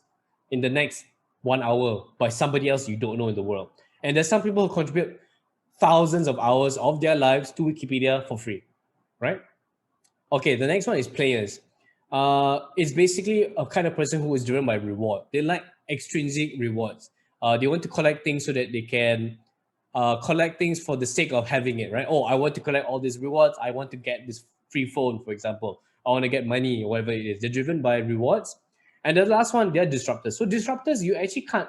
in the next 1 hour by somebody else you don't know in the world. And there's some people who contribute thousands of hours of their lives to Wikipedia for free, right? Okay, the next one is players. It's basically a kind of person who is driven by reward. They like extrinsic rewards. They want to collect things so that they can collect things for the sake of having it, right? Oh, I want to collect all these rewards. I want to get this free phone, for example. I want to get money or whatever it is. They're driven by rewards. And the last one, they're disruptors. So disruptors, you actually can't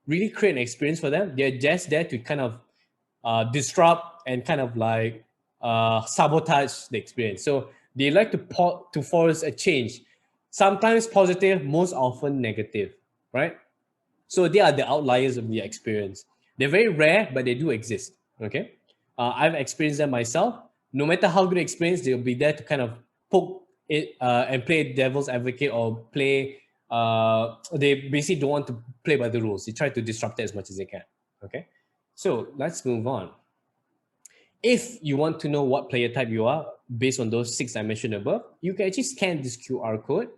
really create an experience for them. They're just there to kind of disrupt and kind of like sabotage the experience. So they like to force a change, sometimes positive, most often negative, right? So they are the outliers of the experience. They're very rare, but they do exist, okay? I've experienced them myself. No matter how good experience, they'll be there to kind of poke it and play devil's advocate or play, they basically don't want to play by the rules. They try to disrupt it as much as they can, okay? So let's move on. If you want to know what player type you are based on those 6 I mentioned above, you can actually scan this QR code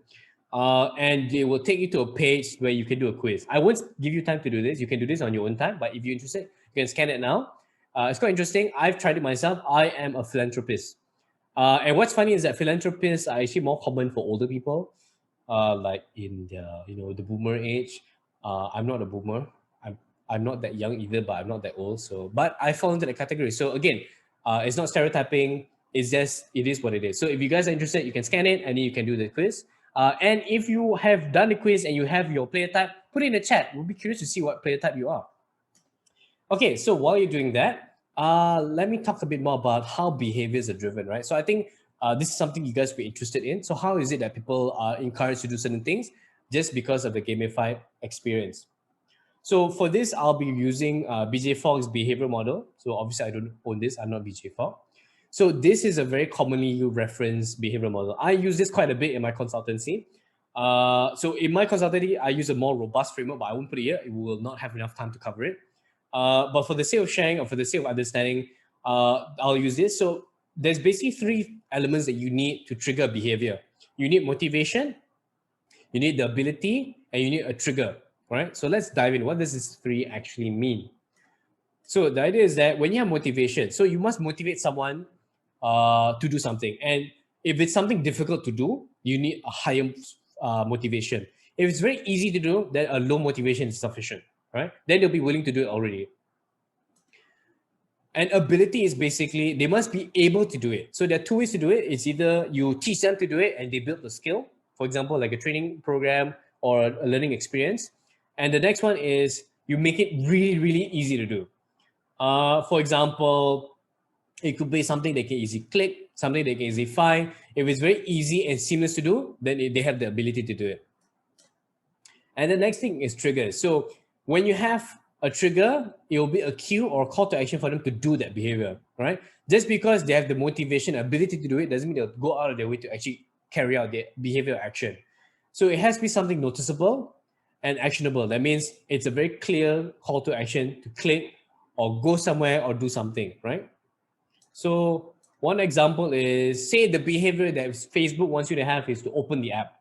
and it will take you to a page where you can do a quiz. I won't give you time to do this. You can do this on your own time, but if you're interested, you can scan it now. It's quite interesting. I've tried it myself. I am a philanthropist. And what's funny is that philanthropists are actually more common for older people, like in the boomer age. I'm not a boomer. I'm not that young either, but I'm not that old. So, but I fall into the category. So again, it's not stereotyping. It's just, it is what it is. So if you guys are interested, you can scan it and then you can do the quiz. And if you have done the quiz and you have your player type, put it in the chat. We'll be curious to see what player type you are. Okay, so while you're doing that, let me talk a bit more about how behaviors are driven, right? So I think this is something you guys will be interested in. So how is it that people are encouraged to do certain things just because of the gamified experience? So for this, I'll be using BJ Fogg's behavior model. So obviously I don't own this. I'm not BJ Fogg. So this is a very commonly referenced behavior model. I use this quite a bit in my consultancy. So in my consultancy, I use a more robust framework, but I won't put it here. It will not have enough time to cover it. But for the sake of sharing or for the sake of understanding, I'll use this. So there's basically 3 elements that you need to trigger behavior. You need motivation, you need the ability, and you need a trigger. Right? So let's dive in. What does this 3 actually mean? So the idea is that when you have motivation, so you must motivate someone to do something. And if it's something difficult to do, you need a higher motivation. If it's very easy to do, then a low motivation is sufficient, right? Then they'll be willing to do it already. And ability is basically, they must be able to do it. So there are two ways to do it. It's either you teach them to do it and they build the skill, for example, like a training program or a learning experience. And the next one is you make it really, really easy to do. For example, it could be something they can easily click, something they can easily find. If it's very easy and seamless to do, then they have the ability to do it. And the next thing is triggers. So when you have a trigger, it will be a cue or a call to action for them to do that behavior, right? Just because they have the motivation, ability to do it, doesn't mean they'll go out of their way to actually carry out their behavior action. So it has to be something noticeable and actionable. That means it's a very clear call to action to click or go somewhere or do something, right? So one example is, say the behavior that Facebook wants you to have is to open the app.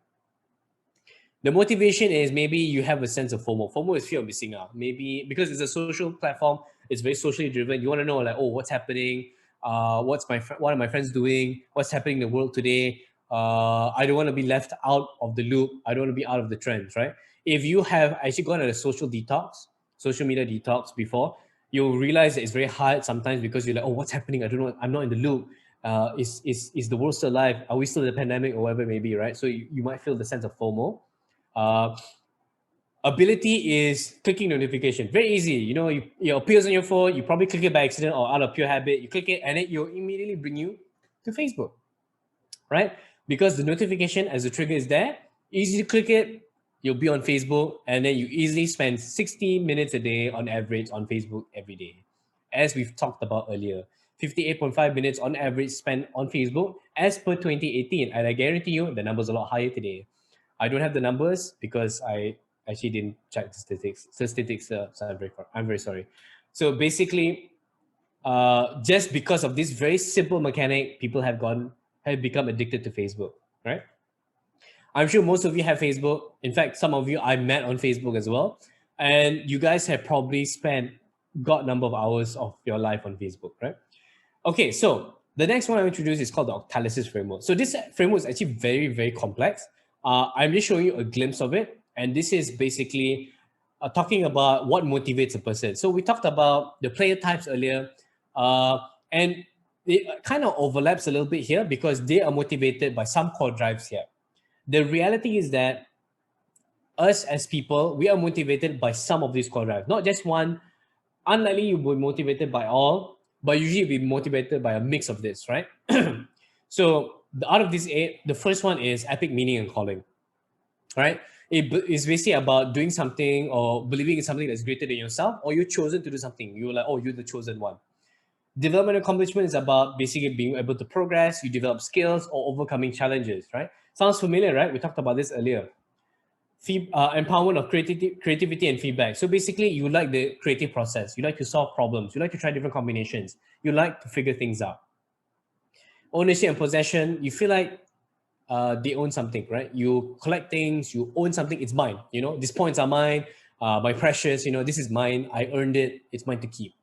The motivation is maybe you have a sense of FOMO. FOMO is fear of missing out. Maybe because it's a social platform, it's very socially driven. You want to know like, oh, what's happening? What are my friends doing? What's happening in the world today? I don't want to be left out of the loop. I don't want to be out of the trends, right? If you have actually gone on a social media detox before, you'll realize that it's very hard sometimes because you're like, oh, what's happening? I don't know. I'm not in the loop. Is the world still alive? Are we still in the pandemic or whatever it may be, right? So you might feel the sense of FOMO. Ability is clicking notification. Very easy. You know, it appears on your phone. You probably click it by accident or out of pure habit. You click it and it will immediately bring you to Facebook, right? Because the notification as a trigger is there. Easy to click it. You'll be on Facebook and then you easily spend 60 minutes a day on average on Facebook every day. As we've talked about earlier, 58.5 minutes on average spent on Facebook as per 2018. And I guarantee you the number's a lot higher today. I don't have the numbers because I actually didn't check the statistics. So I'm very sorry. So basically, just because of this very simple mechanic, people have become addicted to Facebook, right? I'm sure most of you have Facebook. In fact, some of you I met on Facebook as well. And you guys have probably spent God number of hours of your life on Facebook, right? Okay, so the next one I introduce is called the OCTALYSIS framework. So this framework is actually very, very complex. I'm just showing you a glimpse of it. And this is basically talking about what motivates a person. So we talked about the player types earlier. And it kind of overlaps a little bit here because they are motivated by some core drives here. The reality is that us as people, we are motivated by some of these core drives, not just one. Unlikely you'll be motivated by all, but usually you'll be motivated by a mix of this, right? So out of these 8, the first one is epic meaning and calling, right? It is basically about doing something or believing in something that's greater than yourself, or you're chosen to do something. You're like, oh, you're the chosen one. Development accomplishment is about basically being able to progress, you develop skills or overcoming challenges, right? Sounds familiar, right? We talked about this earlier. Empowerment of creativity and feedback. So basically, you like the creative process. You like to solve problems. You like to try different combinations. You like to figure things out. Ownership and possession. You feel like they own something, right? You collect things. You own something. It's mine. You know, these points are mine. My precious. You know, this is mine. I earned it. It's mine to keep.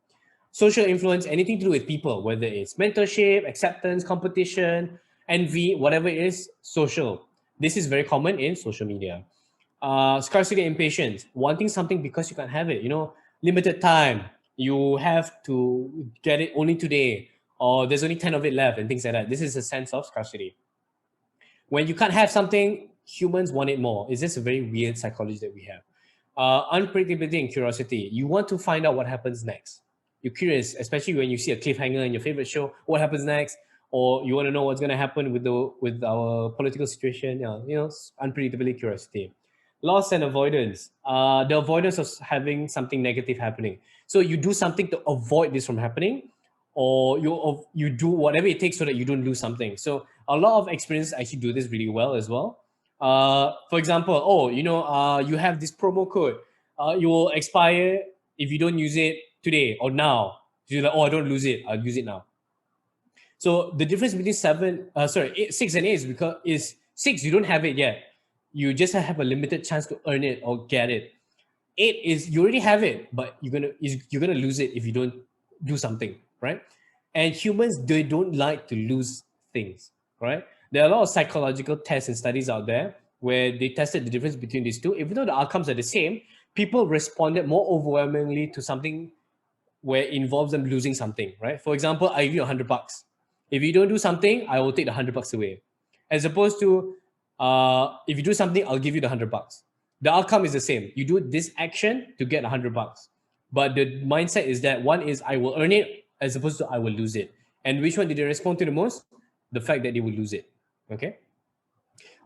Social influence. Anything to do with people, whether it's mentorship, acceptance, competition, envy, whatever it is. Social. This is very common in social media. Scarcity and impatience, wanting something because you can't have it, you know, limited time, you have to get it only today, or there's only 10 of it left and things like that. This is a sense of scarcity. When you can't have something, humans want it more. It's just a very weird psychology that we have. Unpredictability and curiosity, you want to find out what happens next. You're curious, especially when you see a cliffhanger in your favorite show, what happens next, or you want to know what's going to happen with our political situation. You know, unpredictability, curiosity. Loss and avoidance, the avoidance of having something negative happening. So you do something to avoid this from happening, or you do whatever it takes so that you don't lose something. So a lot of experiences actually do this really well as well. For example, oh, you know, you have this promo code. You will expire if you don't use it today or now. So you're like, oh, I don't lose it. I'll use it now. So the difference between 6 and 8 is 6, you don't have it yet. You just have a limited chance to earn it or get it. 8 is you already have it, but you're gonna lose it if you don't do something, right? And humans, they don't like to lose things, right? There are a lot of psychological tests and studies out there where they tested the difference between these two. Even though the outcomes are the same, people responded more overwhelmingly to something where it involves them losing something, right? For example, I give you $100. If you don't do something, I will take the $100 away. As opposed to, if you do something, I'll give you the $100. The outcome is the same. You do this action to get $100. But the mindset is that one is I will earn it as opposed to I will lose it. And which one did they respond to the most? The fact that they will lose it. Okay.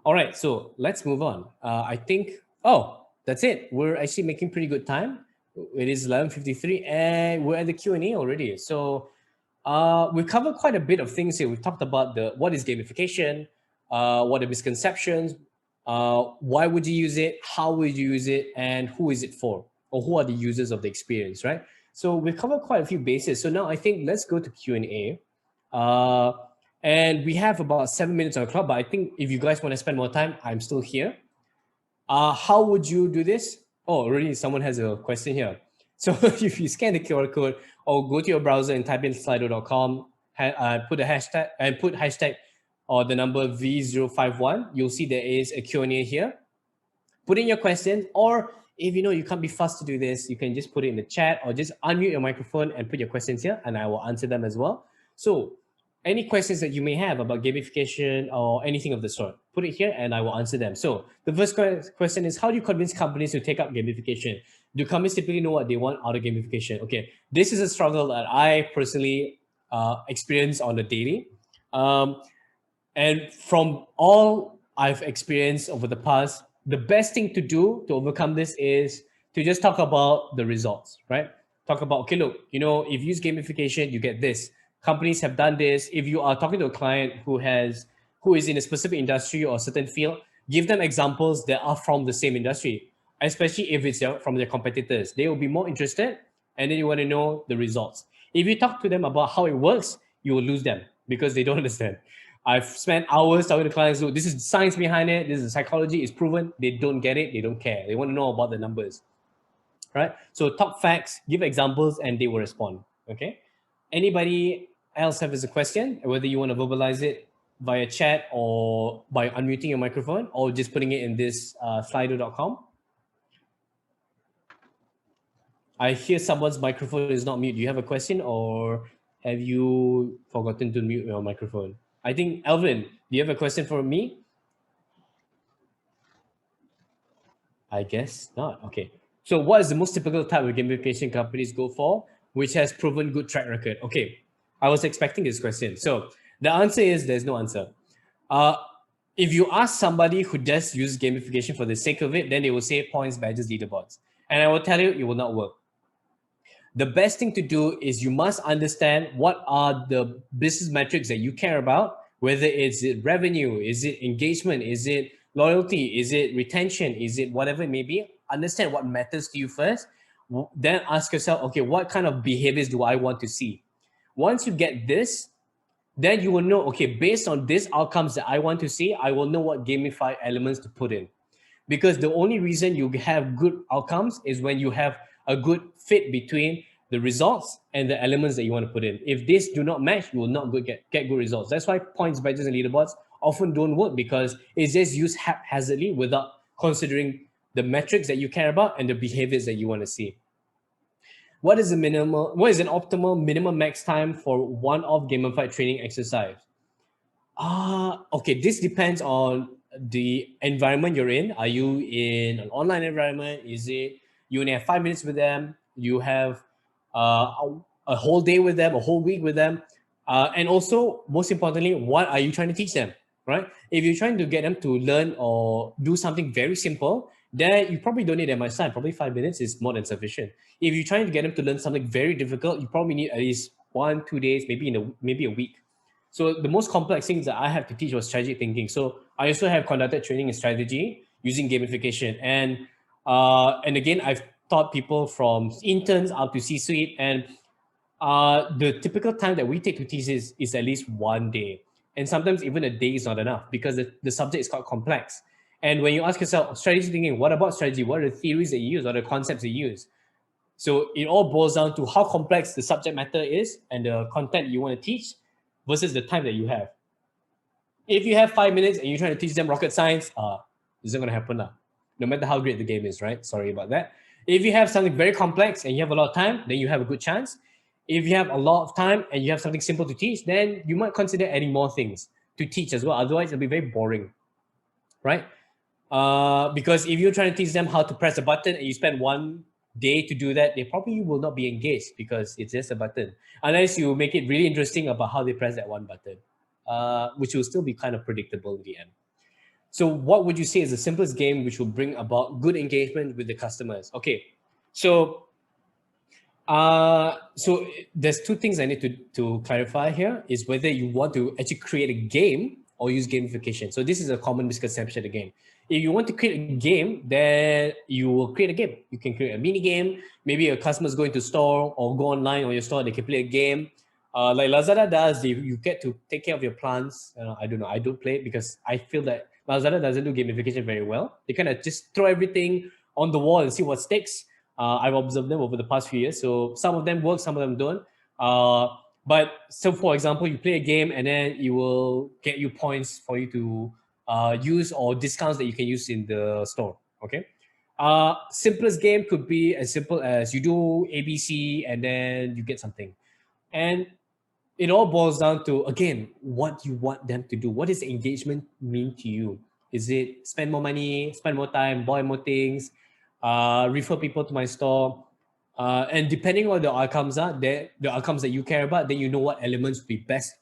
All right. So let's move on. I think, that's it. We're actually making pretty good time. It is 11:53 and we're at the Q&A already. So we've covered quite a bit of things here. We've talked about what is gamification, what are misconceptions, why would you use it, how would you use it, and who is it for, or who are the users of the experience, right? So we've covered quite a few bases. So now I think let's go to Q&A. And we have about 7 minutes on the clock, but I think if you guys want to spend more time, I'm still here. How would you do this? Oh, already someone has a question here. So if you scan the QR code or go to your browser and type in slido.com, put a hashtag and put hashtag or the number V051, you'll see there is a Q&A here. Put in your questions, or if you know you can't be fussed to do this, you can just put it in the chat or just unmute your microphone and put your questions here and I will answer them as well. So any questions that you may have about gamification or anything of the sort, put it here and I will answer them. So the first question is, how do you convince companies to take up gamification? Do companies typically know what they want out of gamification? Okay, this is a struggle that I personally experience on a daily. And from all I've experienced over the past, the best thing to do to overcome this is to just talk about the results, right? Talk about, okay, look, you know, if you use gamification, you get this. Companies have done this. If you are talking to a client who is in a specific industry or a certain field, give them examples that are from the same industry, especially if it's from their competitors. They will be more interested and then you want to know the results. If you talk to them about how it works, you will lose them because they don't understand. I've spent hours talking to clients who this is science behind it, this is psychology, it's proven. They don't get it, they don't care. They want to know about the numbers, right? So talk facts, give examples, and they will respond, okay? Anybody else have a question, whether you want to verbalize it via chat or by unmuting your microphone or just putting it in this slido.com? I hear someone's microphone is not mute. Do you have a question or have you forgotten to mute your microphone? I think, Alvin, do you have a question for me? I guess not. Okay. So what is the most typical type of gamification companies go for, which has proven good track record? Okay. I was expecting this question. So the answer is there's no answer. If you ask somebody who just uses gamification for the sake of it, then they will say points, badges, leaderboards. And I will tell you, it will not work. The best thing to do is you must understand what are the business metrics that you care about, whether it's revenue, is it engagement, is it loyalty, is it retention, is it whatever it may be. Understand what matters to you first. Then ask yourself, okay, what kind of behaviors do I want to see? Once you get this, then you will know, okay, based on these outcomes that I want to see, I will know what gamified elements to put in. Because the only reason you have good outcomes is when you have a good fit between the results and the elements that you want to put in. If these do not match, you will not get good results. That's why points, badges, and leaderboards often don't work, because it's just used haphazardly without considering the metrics that you care about and the behaviors that you want to see. What is an optimal minimum max time for one-off gamified training exercise? Okay, this depends on the environment you're in. Are you in an online environment? Is it you only have 5 minutes with them? You have a whole day with them, a whole week with them? And also, most importantly, what are you trying to teach them, right? If you're trying to get them to learn or do something very simple, then you probably don't need that much time. Probably 5 minutes is more than sufficient. If you're trying to get them to learn something very difficult, you probably need at least 1-2 days, maybe a week. So the most complex things that I have to teach was strategic thinking. So I also have conducted training in strategy using gamification. And again, I've taught people from interns up to C-suite. And the typical time that we take to teach is at least 1 day. And sometimes even a day is not enough because the subject is quite complex. And when you ask yourself, strategy thinking, what about strategy? What are the theories that you use or the concepts that you use? So it all boils down to how complex the subject matter is and the content you want to teach versus the time that you have. If you have 5 minutes and you're trying to teach them rocket science, It's not going to happen now. No matter how great the game is, right? Sorry about that. If you have something very complex and you have a lot of time, then you have a good chance. If you have a lot of time and you have something simple to teach, then you might consider adding more things to teach as well. Otherwise, it'll be very boring, right? Because if you're trying to teach them how to press a button and you spend one day to do that, they probably will not be engaged because it's just a button. Unless you make it really interesting about how they press that one button, which will still be kind of predictable in the end. So what would you say is the simplest game which will bring about good engagement with the customers? Okay, so there's two things I need to clarify here is whether you want to actually create a game or use gamification. So this is a common misconception again. If you want to create a game, then you will create a game. You can create a mini game. Maybe a customer's going to store or go online on your store, they can play a game. Like Lazada does, you get to take care of your plants. I don't know, I don't play it because I feel that Lazada doesn't do gamification very well. They kind of just throw everything on the wall and see what sticks. I've observed them over the past few years. So some of them work, some of them don't. But so for example, you play a game and then it will get you points for you to use or discounts that you can use in the store, okay? Simplest game could be as simple as you do ABC and then you get something. And it all boils down to, again, what you want them to do. What does engagement mean to you? Is it spend more money, spend more time, buy more things, refer people to my store? And depending on the outcomes are, the outcomes that you care about, then you know what elements would be best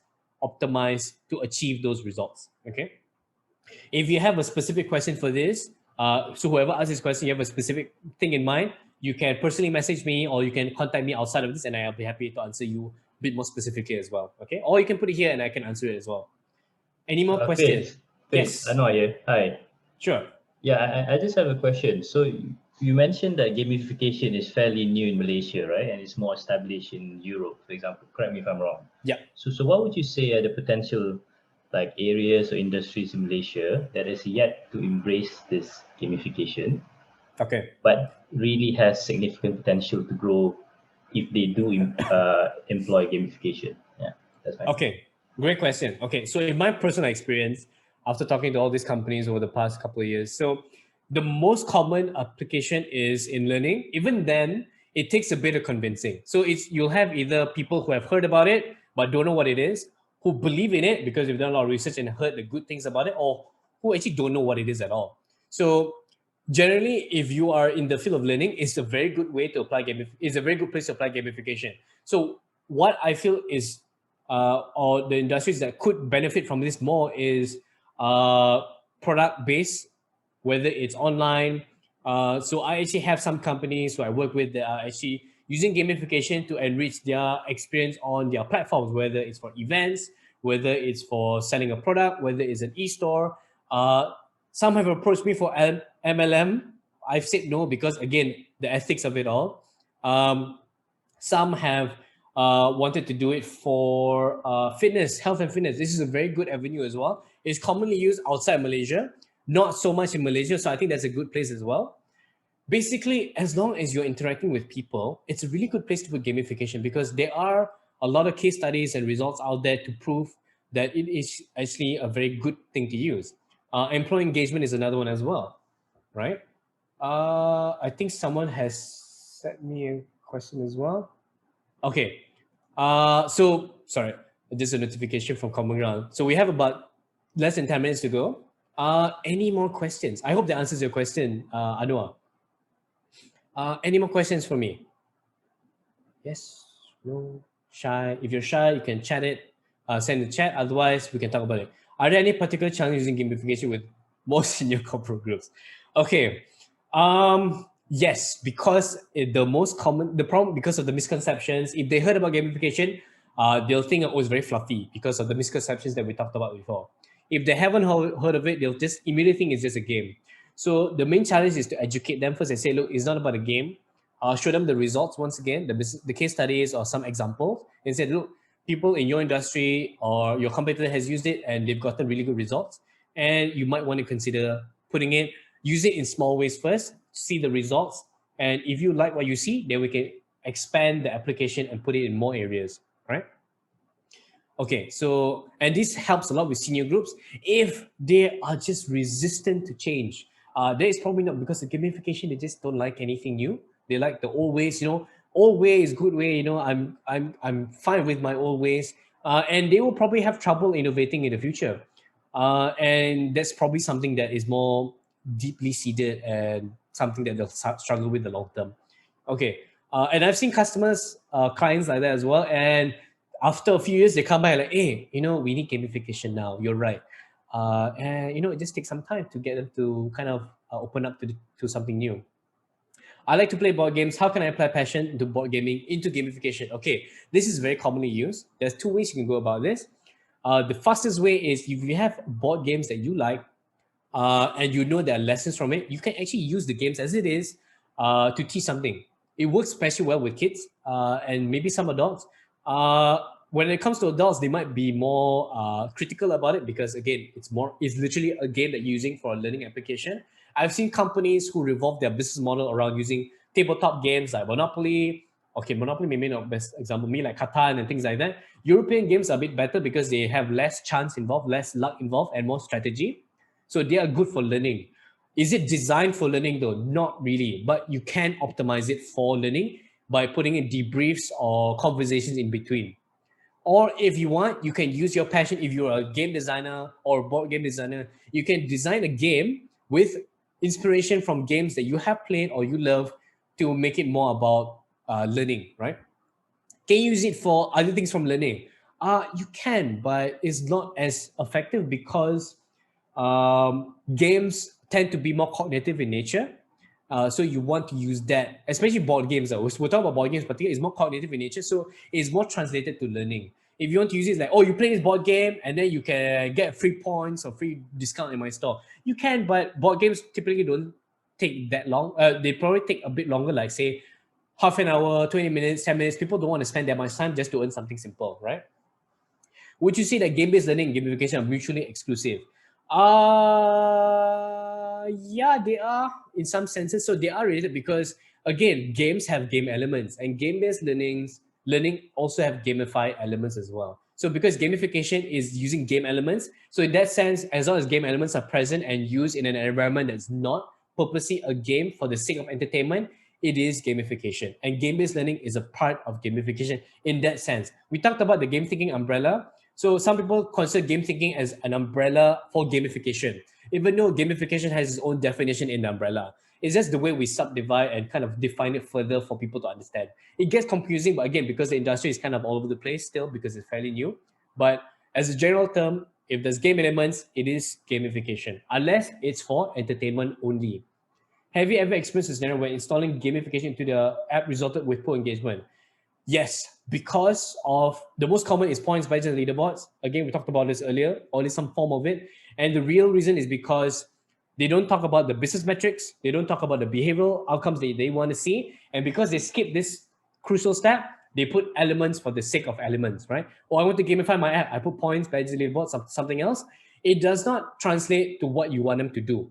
optimized to achieve those results, okay? If you have a specific question for this, so whoever asks this question, you have a specific thing in mind, you can personally message me or you can contact me outside of this and I'll be happy to answer you a bit more specifically as well, okay? Or you can put it here and I can answer it as well. Any more questions? Yes. Anwar here. Hi. Sure. Yeah, I just have a question. So you mentioned that gamification is fairly new in Malaysia, right? And it's more established in Europe, for example. Correct me if I'm wrong. Yeah. So what would you say are the potential like areas or industries in Malaysia that is yet to embrace this gamification? Okay. But really has significant potential to grow if they do employ gamification. Yeah, that's fine. Okay, great question. Okay, so in my personal experience, after talking to all these companies over the past couple of years, so the most common application is in learning. Even then, it takes a bit of convincing. So you'll have either people who have heard about it but don't know what it is, who believe in it because they've done a lot of research and heard the good things about it, or who actually don't know what it is at all. So generally, if you are in the field of learning, it's a very good way to apply it's a very good place to apply gamification. So what I feel is, or the industries that could benefit from this more is product-based, whether it's online. So I actually have some companies who I work with that are actually using gamification to enrich their experience on their platforms, whether it's for events, whether it's for selling a product, whether it's an e-store. Some have approached me for MLM. I've said no because, again, the ethics of it all. Some have wanted to do it for fitness, health and fitness. This is a very good avenue as well. It's commonly used outside Malaysia, not so much in Malaysia. So I think that's a good place as well. Basically, as long as you're interacting with people, it's a really good place to put gamification because there are a lot of case studies and results out there to prove that it is actually a very good thing to use. Employee engagement is another one as well, right? I think someone has sent me a question as well. Okay, so sorry, just a notification from Common Ground. So we have about less than 10 minutes to go. Any more questions? I hope that answers your question, Anwar. Any more questions for me? Yes, no, shy. If you're shy, you can chat it, send the chat. Otherwise, we can talk about it. Are there any particular challenges in gamification with more senior corporate groups? Okay. Yes, because the problem because of the misconceptions, if they heard about gamification, they'll think it was very fluffy because of the misconceptions that we talked about before. If they haven't heard of it, they'll just immediately think it's just a game. So the main challenge is to educate them first and say, look, it's not about a game. Show them the results once again, the case studies or some examples, and say, look, people in your industry or your competitor has used it and they've gotten really good results. And you might want to consider use it in small ways first, see the results. And if you like what you see, then we can expand the application and put it in more areas, right? Okay, so, and this helps a lot with senior groups if they are just resistant to change. That is probably not because of gamification, they just don't like anything new. They like the old ways, old way is good way, I'm fine with my old ways. And they will probably have trouble innovating in the future. And that's probably something that is more deeply seated and something that they'll struggle with the long term. Okay, and I've seen customers, clients like that as well. And after a few years, they come back like, hey, we need gamification now. You're right. And, it just takes some time to get them to kind of open up to something new. I like to play board games. How can I apply passion into board gaming, into gamification? Okay, this is very commonly used. There's two ways you can go about this. The fastest way is if you have board games that you like, and there are lessons from it, you can actually use the games as it is to teach something. It works especially well with kids and maybe some adults. When it comes to adults, they might be more critical about it because, again, it's literally a game that you're using for a learning application. I've seen companies who revolve their business model around using tabletop games like Monopoly. Okay, Monopoly may not be the best example, me like Catan and things like that. European games are a bit better because they have less chance involved, less luck involved, and more strategy. So they are good for learning. Is it designed for learning though? Not really, but you can optimize it for learning by putting in debriefs or conversations in between. Or if you want, you can use your passion. If you're a game designer or board game designer, you can design a game with inspiration from games that you have played or you love to make it more about learning, right? Can you use it for other things from learning? You can, but it's not as effective because games tend to be more cognitive in nature. So you want to use that, especially board games. We're talking about board games, particularly, it's more cognitive in nature. So it's more translated to learning. If you want to use it, it's like, oh, you play this board game and then you can get free points or free discount in my store. You can, but board games typically don't take that long. They probably take a bit longer, like say half an hour, 20 minutes, 10 minutes. People don't want to spend that much time just to earn something simple, right? Would you say that game-based learning and gamification are mutually exclusive? Yeah, they are in some senses. So they are related because, again, games have game elements and game-based learning also have gamified elements as well. So because gamification is using game elements, so in that sense, as long as game elements are present and used in an environment that's not purposely a game for the sake of entertainment, it is gamification. And game-based learning is a part of gamification in that sense. We talked about the game thinking umbrella. So some people consider game thinking as an umbrella for gamification, even though gamification has its own definition in the umbrella. It's just the way we subdivide and kind of define it further for people to understand. It gets confusing, but again, because the industry is kind of all over the place still because it's fairly new. But as a general term, if there's game elements, it is gamification, unless it's for entertainment only. Have you ever experienced a scenario where installing gamification into the app resulted with poor engagement? Yes, because of the most common is points, badges, and leaderboards. Again, we talked about this earlier, or at least some form of it. And the real reason is because they don't talk about the business metrics. They don't talk about the behavioral outcomes that they want to see. And because they skip this crucial step, they put elements for the sake of elements, right? Or I want to gamify my app. I put points, badges, leaderboards, something else. It does not translate to what you want them to do,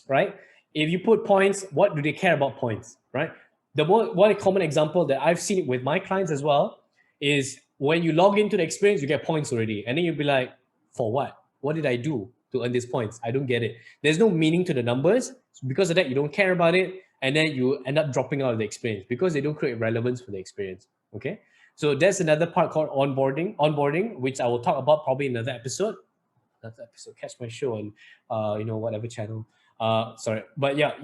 right? If you put points, what do they care about points, right? One common example that I've seen with my clients as well is when you log into the experience, you get points already. And then you'll be like, for what? What did I do to earn these points? I don't get it. There's no meaning to the numbers. So because of that, you don't care about it. And then you end up dropping out of the experience because they don't create relevance for the experience. Okay. So that's another part called onboarding, which I will talk about probably in another episode. Catch my show on, whatever channel. Sorry, but yeah,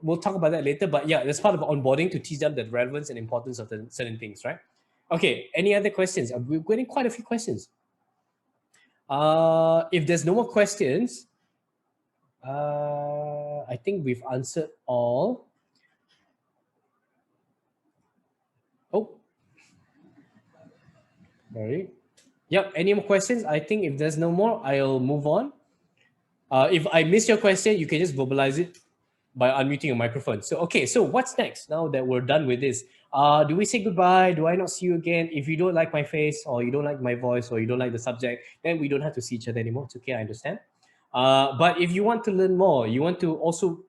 we'll talk about that later. But yeah, that's part of onboarding to teach them the relevance and importance of the certain things, right? Okay, any other questions? We're getting quite a few questions. If there's no more questions, I think we've answered all. Oh, sorry. Yep, any more questions? I think if there's no more, I'll move on. If I miss your question, you can just verbalize it by unmuting your microphone. So, okay, so what's next now that we're done with this? Do we say goodbye? Do I not see you again? If you don't like my face or you don't like my voice or you don't like the subject, then we don't have to see each other anymore. It's okay, I understand. But if you want to learn more, you want to also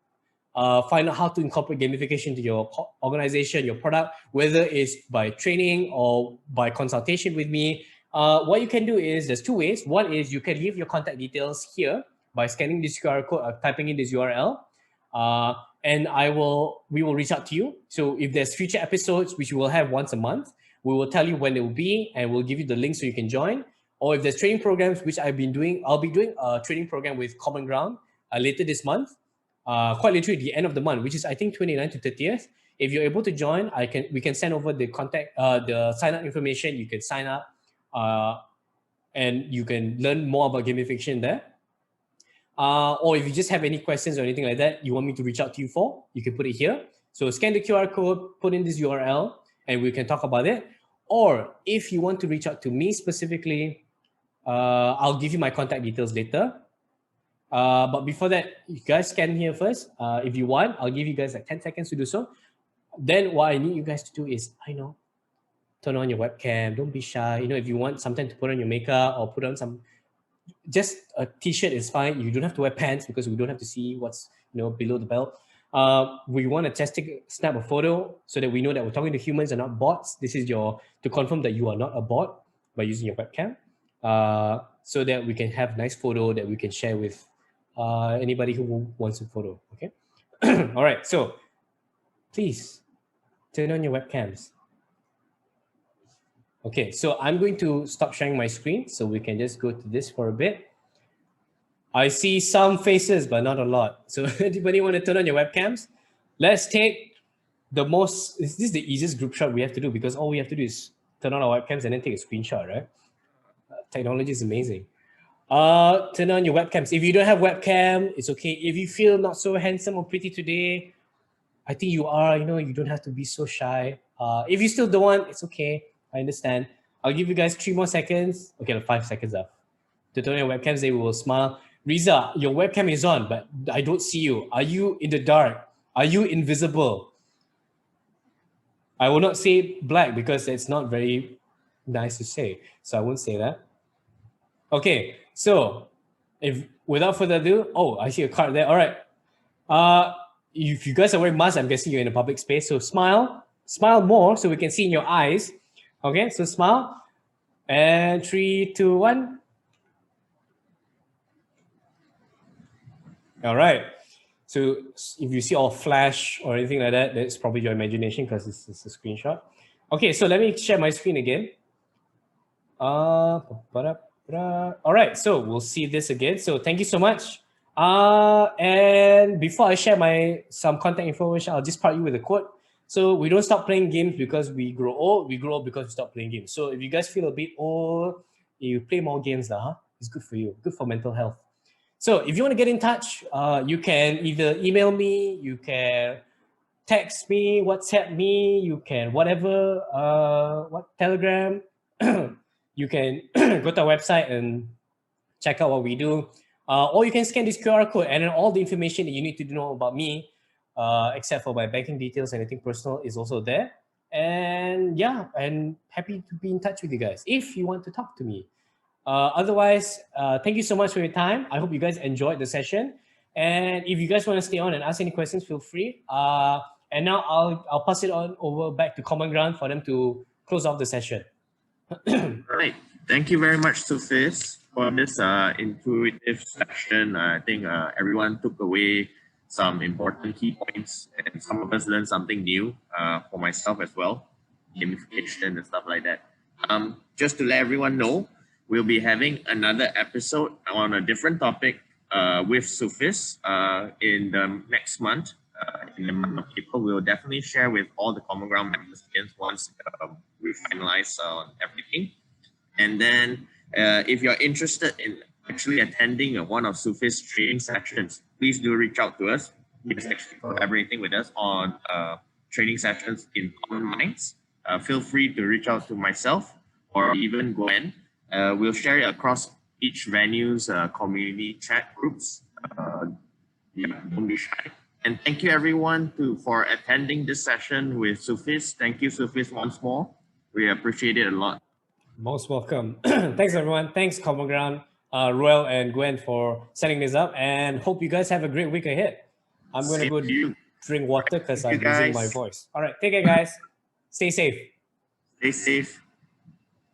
find out how to incorporate gamification to your organization, your product, whether it's by training or by consultation with me, What you can do is there's two ways. One is you can leave your contact details here by scanning this QR code or typing in this URL. And we will reach out to you. So if there's future episodes, which we will have once a month, we will tell you when they will be, and we'll give you the link so you can join. Or if there's training programs, which I'll be doing a training program with Common Ground later this month, quite literally at the end of the month, which is I think 29th to 30th. If you're able to join, we can send over the the sign up information. You can sign up, and you can learn more about gamification there. Or if you just have any questions or anything like that you want me to reach out to you for, you can put it here. So scan the QR code, put in this URL, and we can talk about it. Or if you want to reach out to me specifically, I'll give you my contact details later. But before that, you guys scan here first. If you want, I'll give you guys like 10 seconds to do so. Then what I need you guys to do is, turn on your webcam. Don't be shy. If you want something to put on your makeup or put on just a t-shirt is fine. You don't have to wear pants because we don't have to see what's below the belt. We want to just snap a photo so that we know that we're talking to humans and not bots. This is to confirm that you are not a bot by using your webcam, so that we can have a nice photo that we can share with anybody who wants a photo. Okay. All right. So please turn on your webcams. Okay, so I'm going to stop sharing my screen so we can just go to this for a bit. I see some faces, but not a lot. So anybody want to turn on your webcams? Let's take this is the easiest group shot we have to do, because all we have to do is turn on our webcams and then take a screenshot, right? Technology is amazing. Turn on your webcams. If you don't have webcam, it's okay. If you feel not so handsome or pretty today, I think you are, you don't have to be so shy. If you still don't want, it's okay. I understand. I'll give you guys 3 more seconds. Okay, 5 seconds up. To turn on your webcams, they will smile. Riza, your webcam is on, but I don't see you. Are you in the dark? Are you invisible? I will not say black because it's not very nice to say. So I won't say that. Okay, so without further ado, I see a card there. All right. If you guys are wearing masks, I'm guessing you're in a public space. So smile more so we can see in your eyes. Okay, so smile. And 3, 2, 1. All right. So if you see all flash or anything like that, that's probably your imagination because this is a screenshot. Okay, so let me share my screen again. All right, so we'll see this again. So thank you so much. And before I share some contact information, I'll just part you with a quote. So we don't stop playing games because we grow old. We grow old because we stop playing games. So if you guys feel a bit old, you play more games now, huh? It's good for you. Good for mental health. So if you want to get in touch, you can either email me, you can text me, WhatsApp me, you can Telegram. You can go to our website and check out what we do. Or you can scan this QR code, and then all the information that you need to know about me, except for my banking details, anything personal is also there. And yeah, I'm happy to be in touch with you guys if you want to talk to me. Otherwise, thank you so much for your time. I hope you guys enjoyed the session. And if you guys want to stay on and ask any questions, feel free. And now I'll pass it on over back to Common Ground for them to close off the session. Right. Thank you very much, Sufis, for this intuitive session. I think everyone took away some important key points, and some of us learned something new for myself as well, gamification and stuff like that. Just to let everyone know, we'll be having another episode on a different topic with Sufis in the next month. In the month of April, we'll definitely share with all the Common Ground members again once we finalize on everything. And then if you're interested in actually attending one of Sufis training sessions, please do reach out to us. He's actually collaborating with us on training sessions in Common Minds. Feel free to reach out to myself or even Gwen. We'll share it across each venue's community chat groups. Don't be shy. And thank you everyone for attending this session with Sufis. Thank you, Sufis, once more. We appreciate it a lot. Most welcome. Thanks everyone. Thanks Common Ground, Ruel and Gwen for setting this up, and hope you guys have a great week ahead. I'm going to go drink water because I'm losing my voice. All right, take care guys. Stay safe. Stay safe.